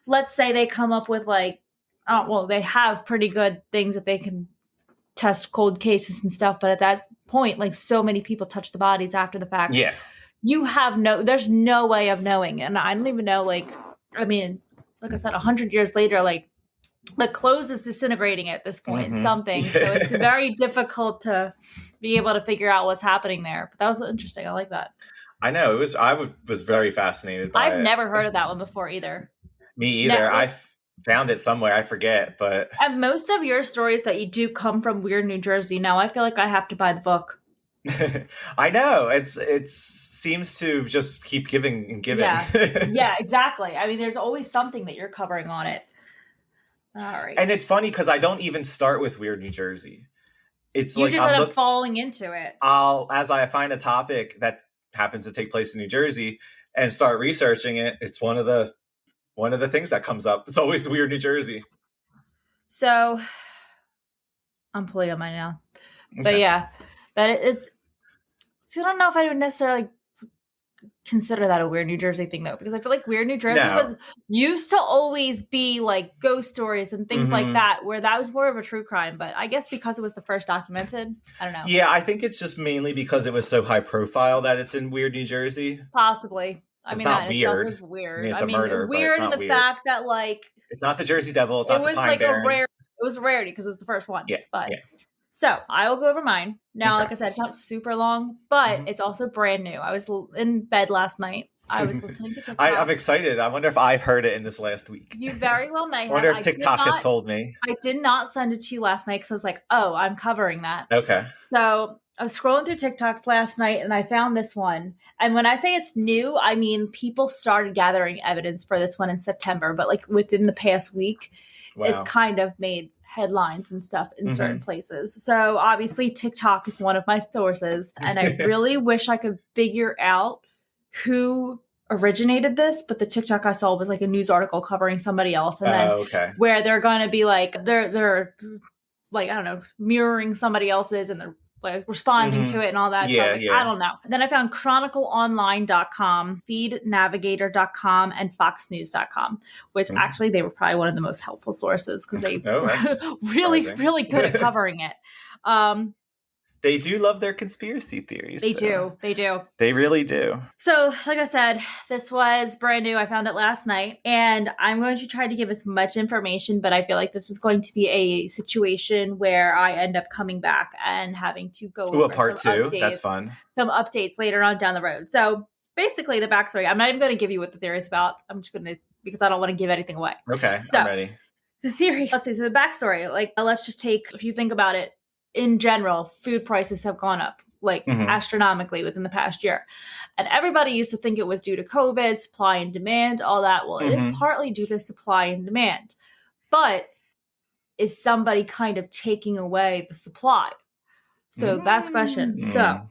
Speaker 1: let's say they come up with like, they have pretty good things that they can test cold cases and stuff. But at that point, like, so many people touch the bodies after the fact.
Speaker 2: Yeah.
Speaker 1: There's no way of knowing. And I don't even know, like, I mean, like I said, 100 years later, like, the clothes is disintegrating at this point, something. So it's very difficult to be able to figure out what's happening there. But that was interesting. I like that.
Speaker 2: I know. I was very fascinated by it.
Speaker 1: I've never heard of that one before either.
Speaker 2: Me either. I found it somewhere. I forget, but...
Speaker 1: And most of your stories that you do come from Weird New Jersey. Now I feel like I have to buy the book.
Speaker 2: I know. It seems to just keep giving and giving.
Speaker 1: Yeah, exactly. I mean, there's always something that you're covering on it. All right.
Speaker 2: And it's funny because I don't even start with Weird New Jersey. It's
Speaker 1: you
Speaker 2: like
Speaker 1: just end up falling into it.
Speaker 2: As I find a topic that happens to take place in New Jersey and start researching it, it's one of the things that comes up. It's always Weird New Jersey.
Speaker 1: So I'm pulling up mine now. But yeah, but it's. So I don't know if I would necessarily consider that a Weird New Jersey thing, though, because I feel like Weird New Jersey was used to always be like ghost stories and things like that, where that was more of a true crime. But I guess because it was the first documented, I don't know.
Speaker 2: Yeah, I think it's just mainly because it was so high profile that it's in Weird New Jersey.
Speaker 1: Possibly.
Speaker 2: It's not weird.
Speaker 1: It's weird.
Speaker 2: I mean, it's a murder.
Speaker 1: Weird in the fact that, like,
Speaker 2: it's not the Jersey Devil. It's not the Pine Barrens.
Speaker 1: It was a rarity because it was the first one.
Speaker 2: Yeah.
Speaker 1: But so I will go over mine now. Like I said, it's not super long, but it's also brand new. I was in bed last night. I was listening to TikTok.
Speaker 2: I'm excited. I wonder if I've heard it in this last week.
Speaker 1: You very well may have.
Speaker 2: I wonder if TikTok has told me.
Speaker 1: I did not send it to you last night because I was like, oh, I'm covering that.
Speaker 2: Okay.
Speaker 1: So I was scrolling through TikToks last night and I found this one. And when I say it's new, I mean people started gathering evidence for this one in September, but like within the past week, it's kind of made headlines and stuff in certain places. So obviously TikTok is one of my sources, and I really wish I could figure out who originated this, but the TikTok I saw was like a news article covering somebody else, and then where they're going to be like they're like, I don't know, mirroring somebody else's and they're like responding to it and all that.
Speaker 2: Yeah,
Speaker 1: so I don't know. Then I found chronicleonline.com, feednavigator.com, and foxnews.com, which actually they were probably one of the most helpful sources because they really good at covering it.
Speaker 2: They do love their conspiracy theories.
Speaker 1: They do.
Speaker 2: They really do.
Speaker 1: So, like I said, this was brand new. I found it last night, and I'm going to try to give as much information, but I feel like this is going to be a situation where I end up coming back and having to go over
Speaker 2: a part two. That's fun.
Speaker 1: Some updates later on down the road. So, basically, the backstory. I'm not even going to give you what the theory is about. I'm just going to, because I don't want to give anything away.
Speaker 2: Okay, so, I'm ready.
Speaker 1: The theory. Let's see. So, the backstory. Like, let's just take, if you think about it, in general, food prices have gone up like astronomically within the past year. And everybody used to think it was due to COVID, supply and demand, all that. Well, it is partly due to supply and demand. But is somebody kind of taking away the supply? So that's the question. So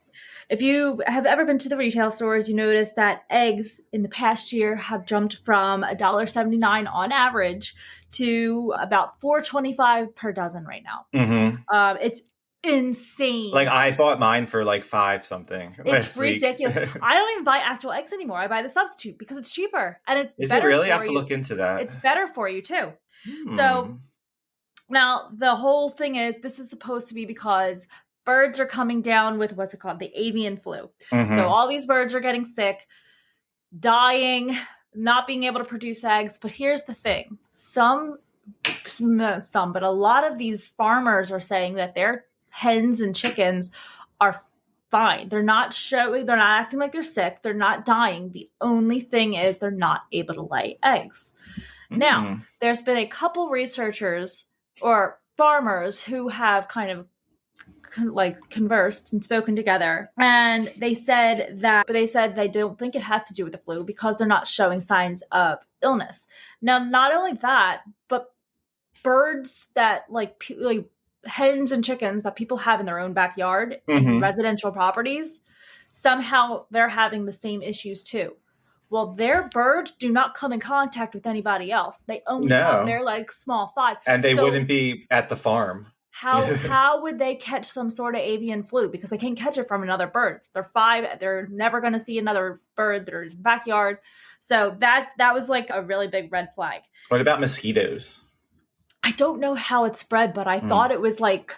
Speaker 1: if you have ever been to the retail stores, you notice that eggs in the past year have jumped from $1.79 on average to about $4.25 per dozen right now. It's insane.
Speaker 2: Like I bought mine for like $5 something.
Speaker 1: It's ridiculous. I don't even buy actual eggs anymore. I buy the substitute because it's cheaper and it's
Speaker 2: better. Is it really? I have to look into that.
Speaker 1: It's better for you too. So now the whole thing is, this is supposed to be because birds are coming down with what's it called? The avian flu. So all these birds are getting sick, dying, not being able to produce eggs. But here's the thing. But a lot of these farmers are saying that their hens and chickens are fine. They're not acting like they're sick. They're not dying. The only thing is they're not able to lay eggs. Now, there's been a couple researchers or farmers who have kind of conversed and spoken together, and they said they don't think it has to do with the flu because they're not showing signs of illness. Now, not only that, but birds that like hens and chickens that people have in their own backyard in residential properties, somehow they're having the same issues too. Well, their birds do not come in contact with anybody else. They only have their like small 5.
Speaker 2: And they wouldn't be at the farm.
Speaker 1: How would they catch some sort of avian flu? Because they can't catch it from another bird. They're 5. They're never going to see another bird. They're in the backyard. So that was like a really big red flag.
Speaker 2: What about mosquitoes?
Speaker 1: I don't know how it spread, but I thought it was like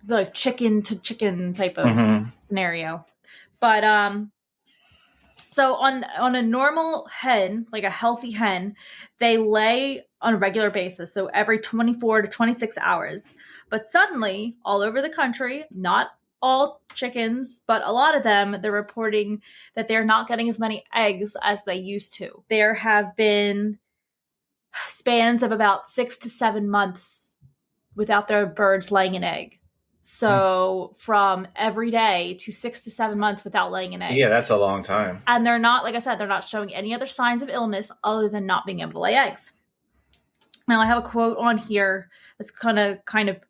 Speaker 1: the chicken to chicken type of scenario. But so on a normal hen, like a healthy hen, they lay on a regular basis, so every 24 to 26 hours. But suddenly, all over the country, not all chickens, but a lot of them, they're reporting that they're not getting as many eggs as they used to. There have been spans of about 6 to 7 months without their birds laying an egg. So from every day to 6 to 7 months without laying an egg.
Speaker 2: Yeah, that's a long time.
Speaker 1: And they're not, like I said, they're not showing any other signs of illness other than not being able to lay eggs. Now I have a quote on here that's kind of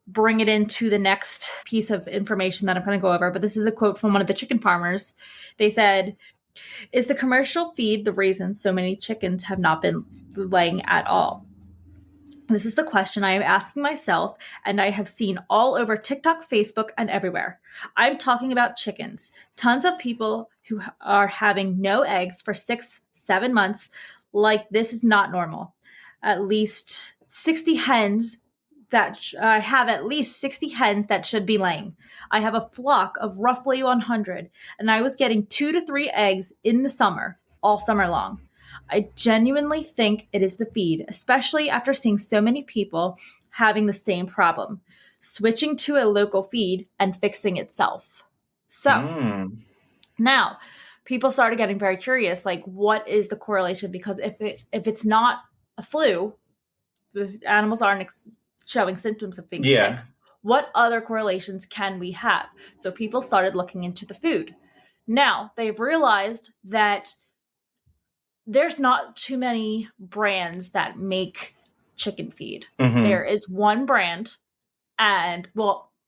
Speaker 1: bring it into the next piece of information that I'm going to go over. But this is a quote from one of the chicken farmers. They said, "Is the commercial feed the reason so many chickens have not been laying at all? This is the question I am asking myself, and I have seen all over TikTok, Facebook, and everywhere. I'm talking about chickens. Tons of people who are having no eggs for 6-7 months. Like, this is not normal. At least 60 hens I have at least 60 hens that should be laying. I have a flock of roughly 100, and I was getting 2 to 3 eggs in the summer, all summer long. I genuinely think it is the feed, especially after seeing so many people having the same problem, switching to a local feed and fixing itself." So now people started getting very curious, like, what is the correlation? Because if it's not a flu, the animals aren't showing symptoms of being sick, what other correlations can we have? So people started looking into the food. Now they've realized that there's not too many brands that make chicken feed. There is one brand, and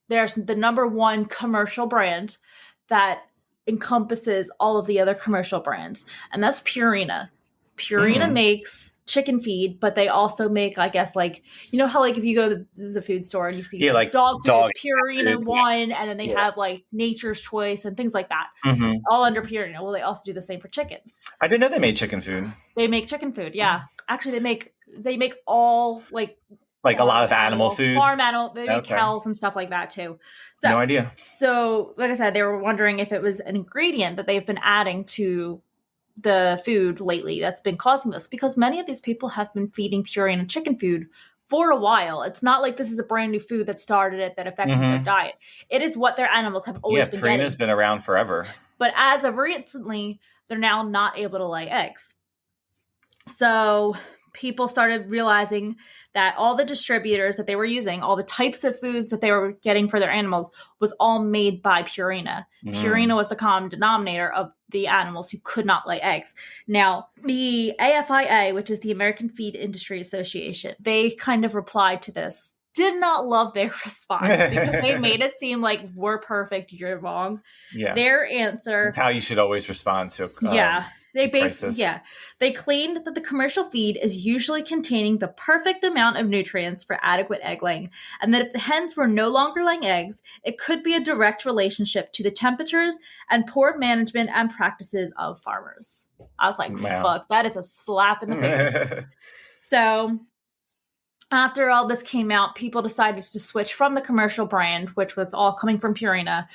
Speaker 1: there's the number one commercial brand that encompasses all of the other commercial brands, and that's Purina. Purina makes chicken feed, but they also make, I guess, like, you know how like if you go to the food store and you see like dog food, Purina one, and then they have like Nature's Choice and things like that, all under Purina. Well, they also do the same for chickens.
Speaker 2: I didn't know they made chicken food.
Speaker 1: They make chicken food, yeah. Actually, they make all like
Speaker 2: a lot of animal food,
Speaker 1: farm animal. They make cows and stuff like that too. So,
Speaker 2: no idea.
Speaker 1: So, like I said, they were wondering if it was an ingredient that they've been adding to the food lately that's been causing this, because many of these people have been feeding Purina chicken food for a while. It's not like this is a brand new food that started it, that affected their diet. It is what their animals have always been getting.
Speaker 2: Purina's been around forever.
Speaker 1: But as of recently, they're now not able to lay eggs. So people started realizing that all the distributors that they were using, all the types of foods that they were getting for their animals, was all made by Purina. Purina was the common denominator of the animals who could not lay eggs. Now, the AFIA, which is the American Feed Industry Association, they kind of replied to this. Did not love their response because they made it seem like we're perfect, you're wrong. Yeah. Their answer...
Speaker 2: That's how you should always respond to
Speaker 1: They claimed that the commercial feed is usually containing the perfect amount of nutrients for adequate egg laying, and that if the hens were no longer laying eggs, it could be a direct relationship to the temperatures and poor management and practices of farmers. I was like, fuck, that is a slap in the face. So after all this came out, people decided to switch from the commercial brand, which was all coming from Purina,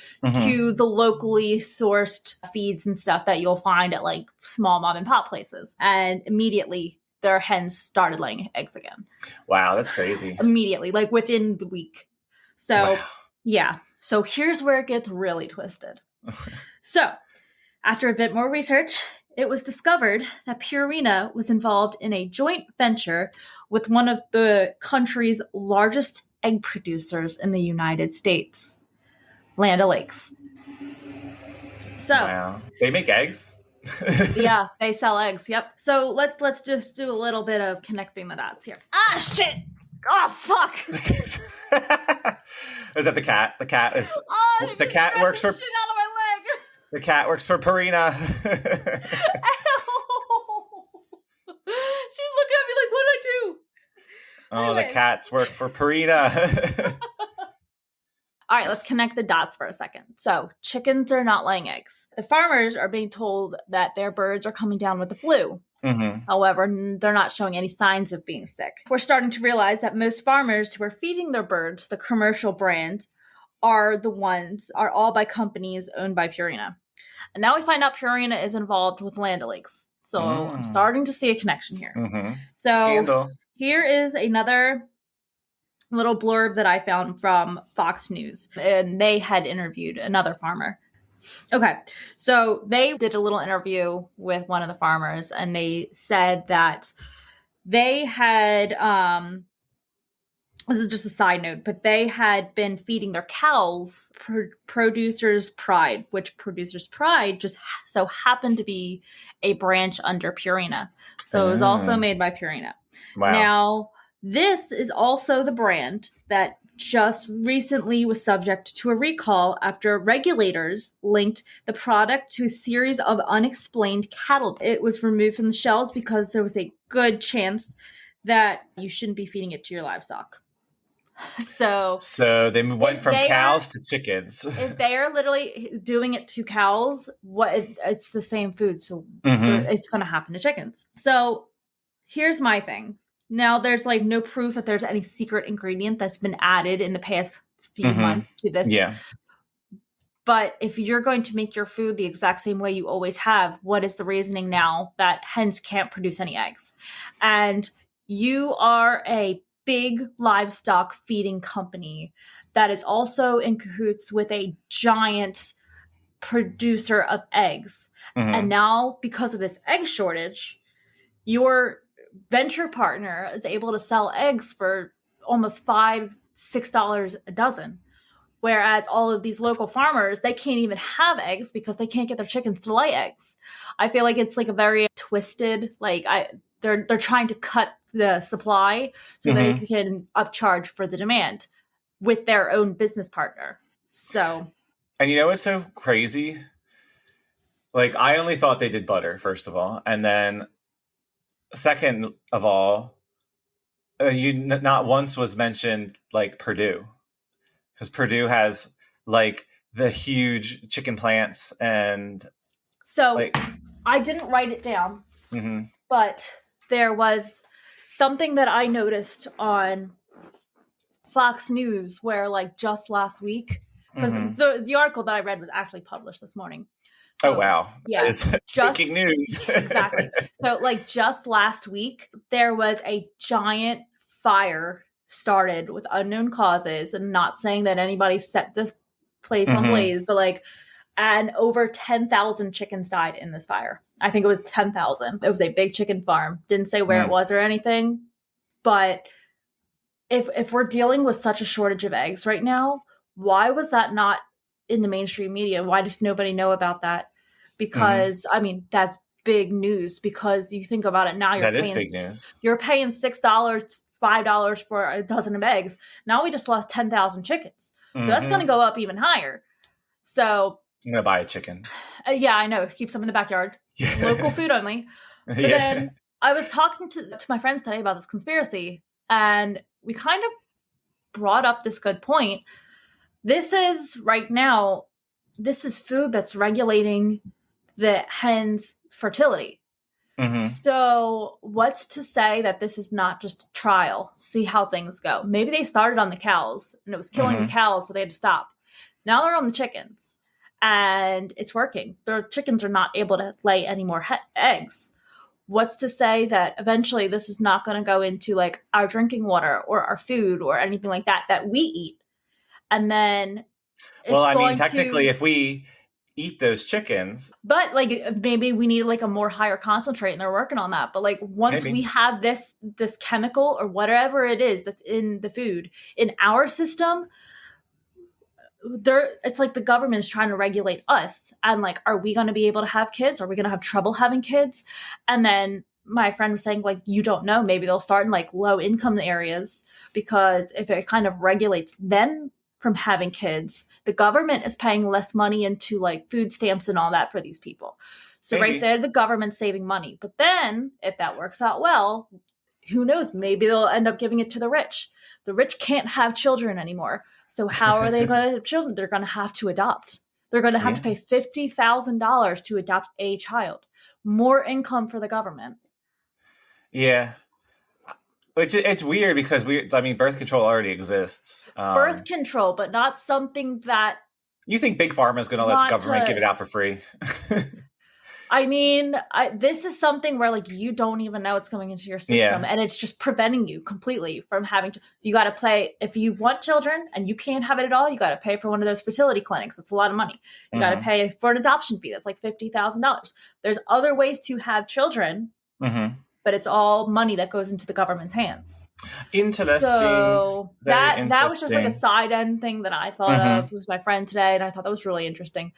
Speaker 1: to the locally sourced feeds and stuff that you'll find at like small mom and pop places. And immediately their hens started laying eggs again.
Speaker 2: Wow, that's crazy.
Speaker 1: Immediately, like within the week. So, yeah. So here's where it gets really twisted. So, after a bit more research, it was discovered that Purina was involved in a joint venture with one of the country's largest egg producers in the United States, Land O'Lakes. So,
Speaker 2: wow. They make eggs?
Speaker 1: Yeah, they sell eggs. Yep. So let's just do a little bit of connecting the dots here. Ah, shit! Oh, fuck!
Speaker 2: Is that the cat? The cat is.
Speaker 1: Oh,
Speaker 2: the cat works for.
Speaker 1: Shit out of my leg.
Speaker 2: The cat works for Purina.
Speaker 1: She's looking at me like, what did I do?
Speaker 2: Oh, anyways. The cats work for Purina.
Speaker 1: All right, let's connect the dots for a second. So, chickens are not laying eggs. The farmers are being told that their birds are coming down with the flu. Mm-hmm. However, they're not showing any signs of being sick. We're starting to realize that most farmers who are feeding their birds the commercial brand are all by companies owned by Purina. And now we find out Purina is involved with Land O'Lakes. So I'm starting to see a connection here. Mm-hmm. So Scandal. Here is another little blurb that I found from Fox News, and they had interviewed another farmer. Okay, so they did a little interview with one of the farmers, and they said that they had, this is just a side note, but they had been feeding their cows Producer's Pride, which Producer's Pride just so happened to be a branch under Purina. So it was also made by Purina. Wow. Now, this is also the brand that just recently was subject to a recall after regulators linked the product to a series of unexplained cattle. It was removed from the shelves because there was a good chance that you shouldn't be feeding it to your livestock. So
Speaker 2: they went from cows to chickens.
Speaker 1: If they are literally doing it to cows, it's the same food. So it's going to happen to chickens. So here's my thing. Now, there's like no proof that there's any secret ingredient that's been added in the past few months to this. Yeah. But if you're going to make your food the exact same way you always have, what is the reasoning now that hens can't produce any eggs? And you are a big livestock feeding company that is also in cahoots with a giant producer of eggs. And now, because of this egg shortage, your venture partner is able to sell eggs for almost $5-6 a dozen, whereas all of these local farmers, they can't even have eggs because they can't get their chickens to lay eggs. I feel like it's like a very twisted, they're trying to cut the supply so they can upcharge for the demand with their own business partner. So,
Speaker 2: and you know what's so crazy? Like, I only thought they did butter, first of all, and then second of all, not once was mentioned like Purdue, because Purdue has like the huge chicken plants, and
Speaker 1: so I didn't write it down, but there was something that I noticed on Fox News where just last week, because the article that I read was actually published this morning. So,
Speaker 2: oh, wow. Yeah. That is breaking news.
Speaker 1: Exactly. So, just last week, there was a giant fire started with unknown causes, and not saying that anybody set this place on blaze, but and over 10,000 chickens died in this fire. I think it was 10,000. It was a big chicken farm. Didn't say where it was or anything. But if we're dealing with such a shortage of eggs right now, why was that not in the mainstream media? Why does nobody know about that? Because I mean, that's big news, because you think about it now,
Speaker 2: that is big news.
Speaker 1: You're paying $6, $5 for a dozen of eggs. Now we just lost 10,000 chickens. So that's going to go up even higher. So
Speaker 2: I'm going to buy a chicken.
Speaker 1: Yeah, I know. Keep some in the backyard. Local food only. But then I was talking to my friends today about this conspiracy, and we kind of brought up this good point. This is food that's regulating the hen's fertility. So what's to say that this is not just a trial? See how things go. Maybe they started on the cows and it was killing the cows, so they had to stop. Now they're on the chickens and it's working. Their chickens are not able to lay any more eggs. What's to say that eventually this is not going to go into our drinking water or our food or anything like that we eat? And then
Speaker 2: technically, if we eat those chickens.
Speaker 1: But like maybe we need like a more higher concentrate, and they're working on that. But like once we have this chemical or whatever it is that's in the food in our system, it's like the government is trying to regulate us. And like, are we going to be able to have kids? Are we going to have trouble having kids? And then my friend was saying, like, you don't know, maybe they'll start in like low income areas, because if it kind of regulates them from having kids, the government is paying less money into like food stamps and all that for these people. So maybe. Right there, the government's saving money. But then if that works out well, who knows? Maybe they'll end up giving it to the rich. The rich can't have children anymore. So how are they going to have children? They're going to have to adopt. They're going to have to pay $50,000 to adopt a child. More income for the government.
Speaker 2: Yeah. Which it's weird because birth control already exists.
Speaker 1: Birth control, but not something that...
Speaker 2: You think Big Pharma is going to let the government give it out for free?
Speaker 1: I mean, this is something where like you don't even know it's coming into your system, and it's just preventing you completely from having to. You got to pay if you want children and you can't have it at all. You got to pay for one of those fertility clinics. That's a lot of money. You got to pay for an adoption fee. That's like $50,000. There's other ways to have children, but it's all money that goes into the government's hands.
Speaker 2: Interesting.
Speaker 1: So that was just like a side end thing that I thought of with my friend today, and I thought that was really interesting.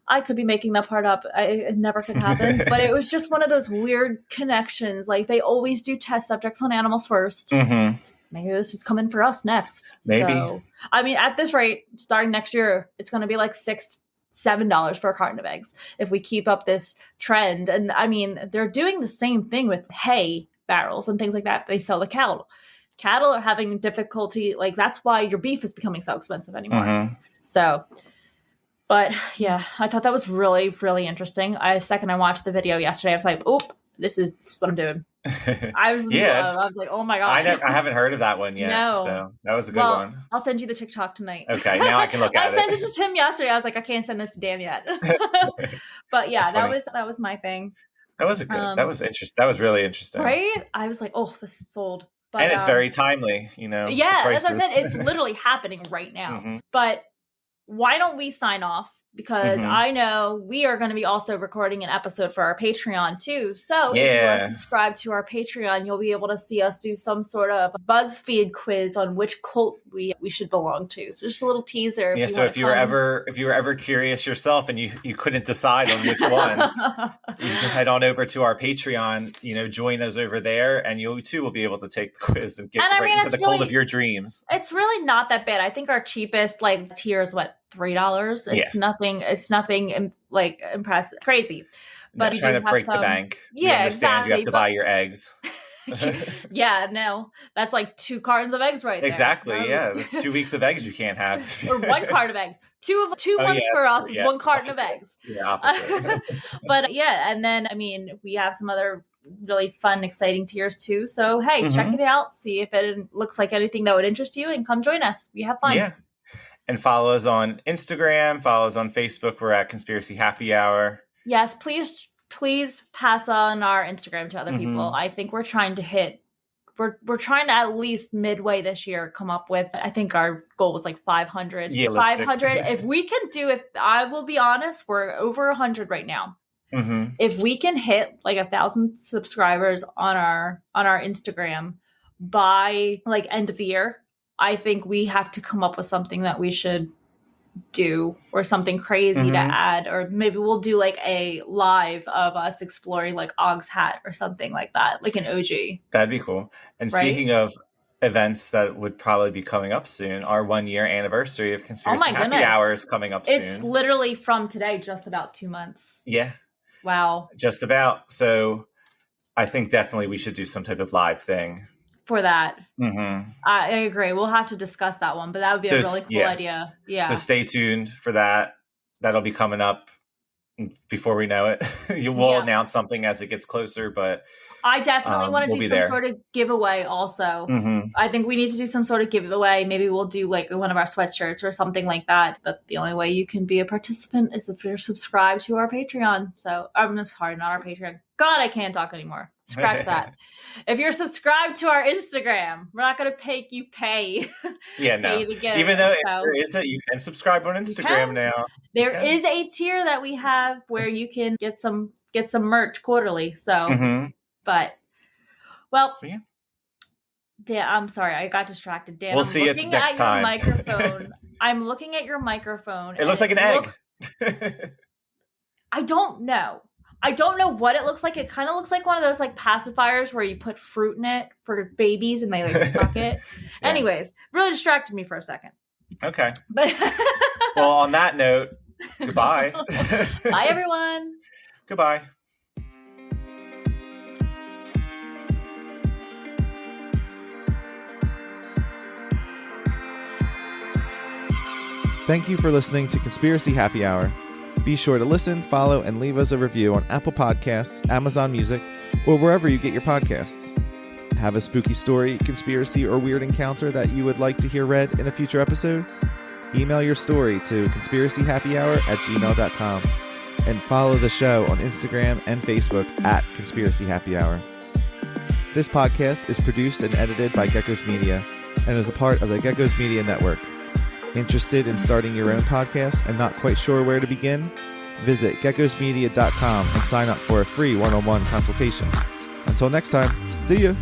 Speaker 1: I could be making that part up. It never could happen. But it was just one of those weird connections. Like they always do test subjects on animals first. Maybe this is coming for us next.
Speaker 2: Maybe.
Speaker 1: So, I mean, at this rate, starting next year, it's going to be like $6-7 for a carton of eggs if we keep up this trend. And I mean, they're doing the same thing with hay barrels and things like that. They sell the cattle. Cattle are having difficulty. Like that's why your beef is becoming so expensive anymore. So... But yeah, I thought that was really, really interesting. I watched the video yesterday, I was like, "Oop, this is what I'm doing." I was like, "Oh my god!"
Speaker 2: I haven't heard of that one yet. No, so that was a good one.
Speaker 1: I'll send you the TikTok tonight.
Speaker 2: Okay, now I can look at it.
Speaker 1: I sent it to Tim yesterday. I was like, I can't send this to Dan yet. But yeah, that was my thing.
Speaker 2: That was that was interesting. That was really interesting,
Speaker 1: right? I was like, "Oh, this is sold." But,
Speaker 2: and it's very timely, you know.
Speaker 1: Yeah, that's what I said. It's literally happening right now. But why don't we sign off? Because I know we are going to be also recording an episode for our Patreon too. So if you are subscribed to our Patreon, you'll be able to see us do some sort of BuzzFeed quiz on which cult we should belong to. So just a little teaser.
Speaker 2: If you were ever curious yourself and you couldn't decide on which one, you can head on over to our Patreon. You know, join us over there, and you too will be able to take the quiz and get into the cult of your dreams.
Speaker 1: It's really not that bad. I think our cheapest tier is what? $3. It's nothing. It's nothing like impressive, crazy. But
Speaker 2: trying to break the bank.
Speaker 1: Yeah,
Speaker 2: exactly. You have to buy your eggs.
Speaker 1: Yeah, no, that's like 2 cartons of eggs right there.
Speaker 2: Exactly. Yeah, that's 2 weeks of eggs you can't have.
Speaker 1: Or 1 carton of eggs. Two months for us is 1 carton of eggs.
Speaker 2: Yeah, opposite.
Speaker 1: But yeah, and then I mean, we have some other really fun, exciting tiers too. So hey, check it out. See if it looks like anything that would interest you, and come join us. We have fun.
Speaker 2: Yeah. And follow us on Instagram, follow us on Facebook. We're at Conspiracy Happy Hour.
Speaker 1: Yes, please pass on our Instagram to other people. I think we're trying to we're trying to at least midway this year come up with, I think our goal was like 500.
Speaker 2: Yeah,
Speaker 1: 500. If we can I will be honest, we're over 100 right now. If we can hit like 1,000 subscribers on our Instagram by like end of the year, I think we have to come up with something that we should do, or something crazy to add, or maybe we'll do like a live of us exploring like Og's Hat or something like that, like an OG.
Speaker 2: That'd be cool. And speaking of events that would probably be coming up soon, our 1-year anniversary of Conspiracy Happy Hour is coming up soon.
Speaker 1: It's literally from today, just about 2 months.
Speaker 2: Yeah.
Speaker 1: Wow.
Speaker 2: Just about. So I think definitely we should do some type of live thing
Speaker 1: for that. I agree. We'll have to discuss that one, but that would be a really cool idea. Yeah.
Speaker 2: So stay tuned for that. That'll be coming up before we know it. We'll announce something as it gets closer, but
Speaker 1: I definitely want to do some sort of giveaway also. I think we need to do some sort of giveaway. Maybe we'll do like one of our sweatshirts or something like that. But the only way you can be a participant is if you're subscribed to our Patreon. So I'm sorry, not our Patreon. God, I can't talk anymore. Scratch that. If you're subscribed to our Instagram, we're not going to pay you pay.
Speaker 2: Yeah, no. Even though there is you can subscribe on Instagram now.
Speaker 1: There is a tier that we have where you can get some merch quarterly. So, but well, so, yeah, I'm sorry, I got distracted. Dan,
Speaker 2: we'll see you next time.
Speaker 1: Microphone. I'm looking at your microphone.
Speaker 2: It looks like an egg.
Speaker 1: I don't know. I don't know what it looks like. It kind of looks like one of those like pacifiers where you put fruit in it for babies and they like suck it. Yeah. Anyways, really distracted me for a second.
Speaker 2: Okay. But well, on that note, goodbye.
Speaker 1: Bye, everyone.
Speaker 2: Goodbye.
Speaker 3: Thank you for listening to Conspiracy Happy Hour. Be sure to listen, follow, and leave us a review on Apple Podcasts, Amazon Music, or wherever you get your podcasts. Have a spooky story, conspiracy, or weird encounter that you would like to hear read in a future episode? Email your story to conspiracyhappyhour@gmail.com and follow the show on Instagram and Facebook at Conspiracy Happy Hour. This podcast is produced and edited by Geckos Media and is a part of the Geckos Media Network. Interested in starting your own podcast and not quite sure where to begin? Visit geckosmedia.com and sign up for a free one-on-one consultation. Until next time, see you!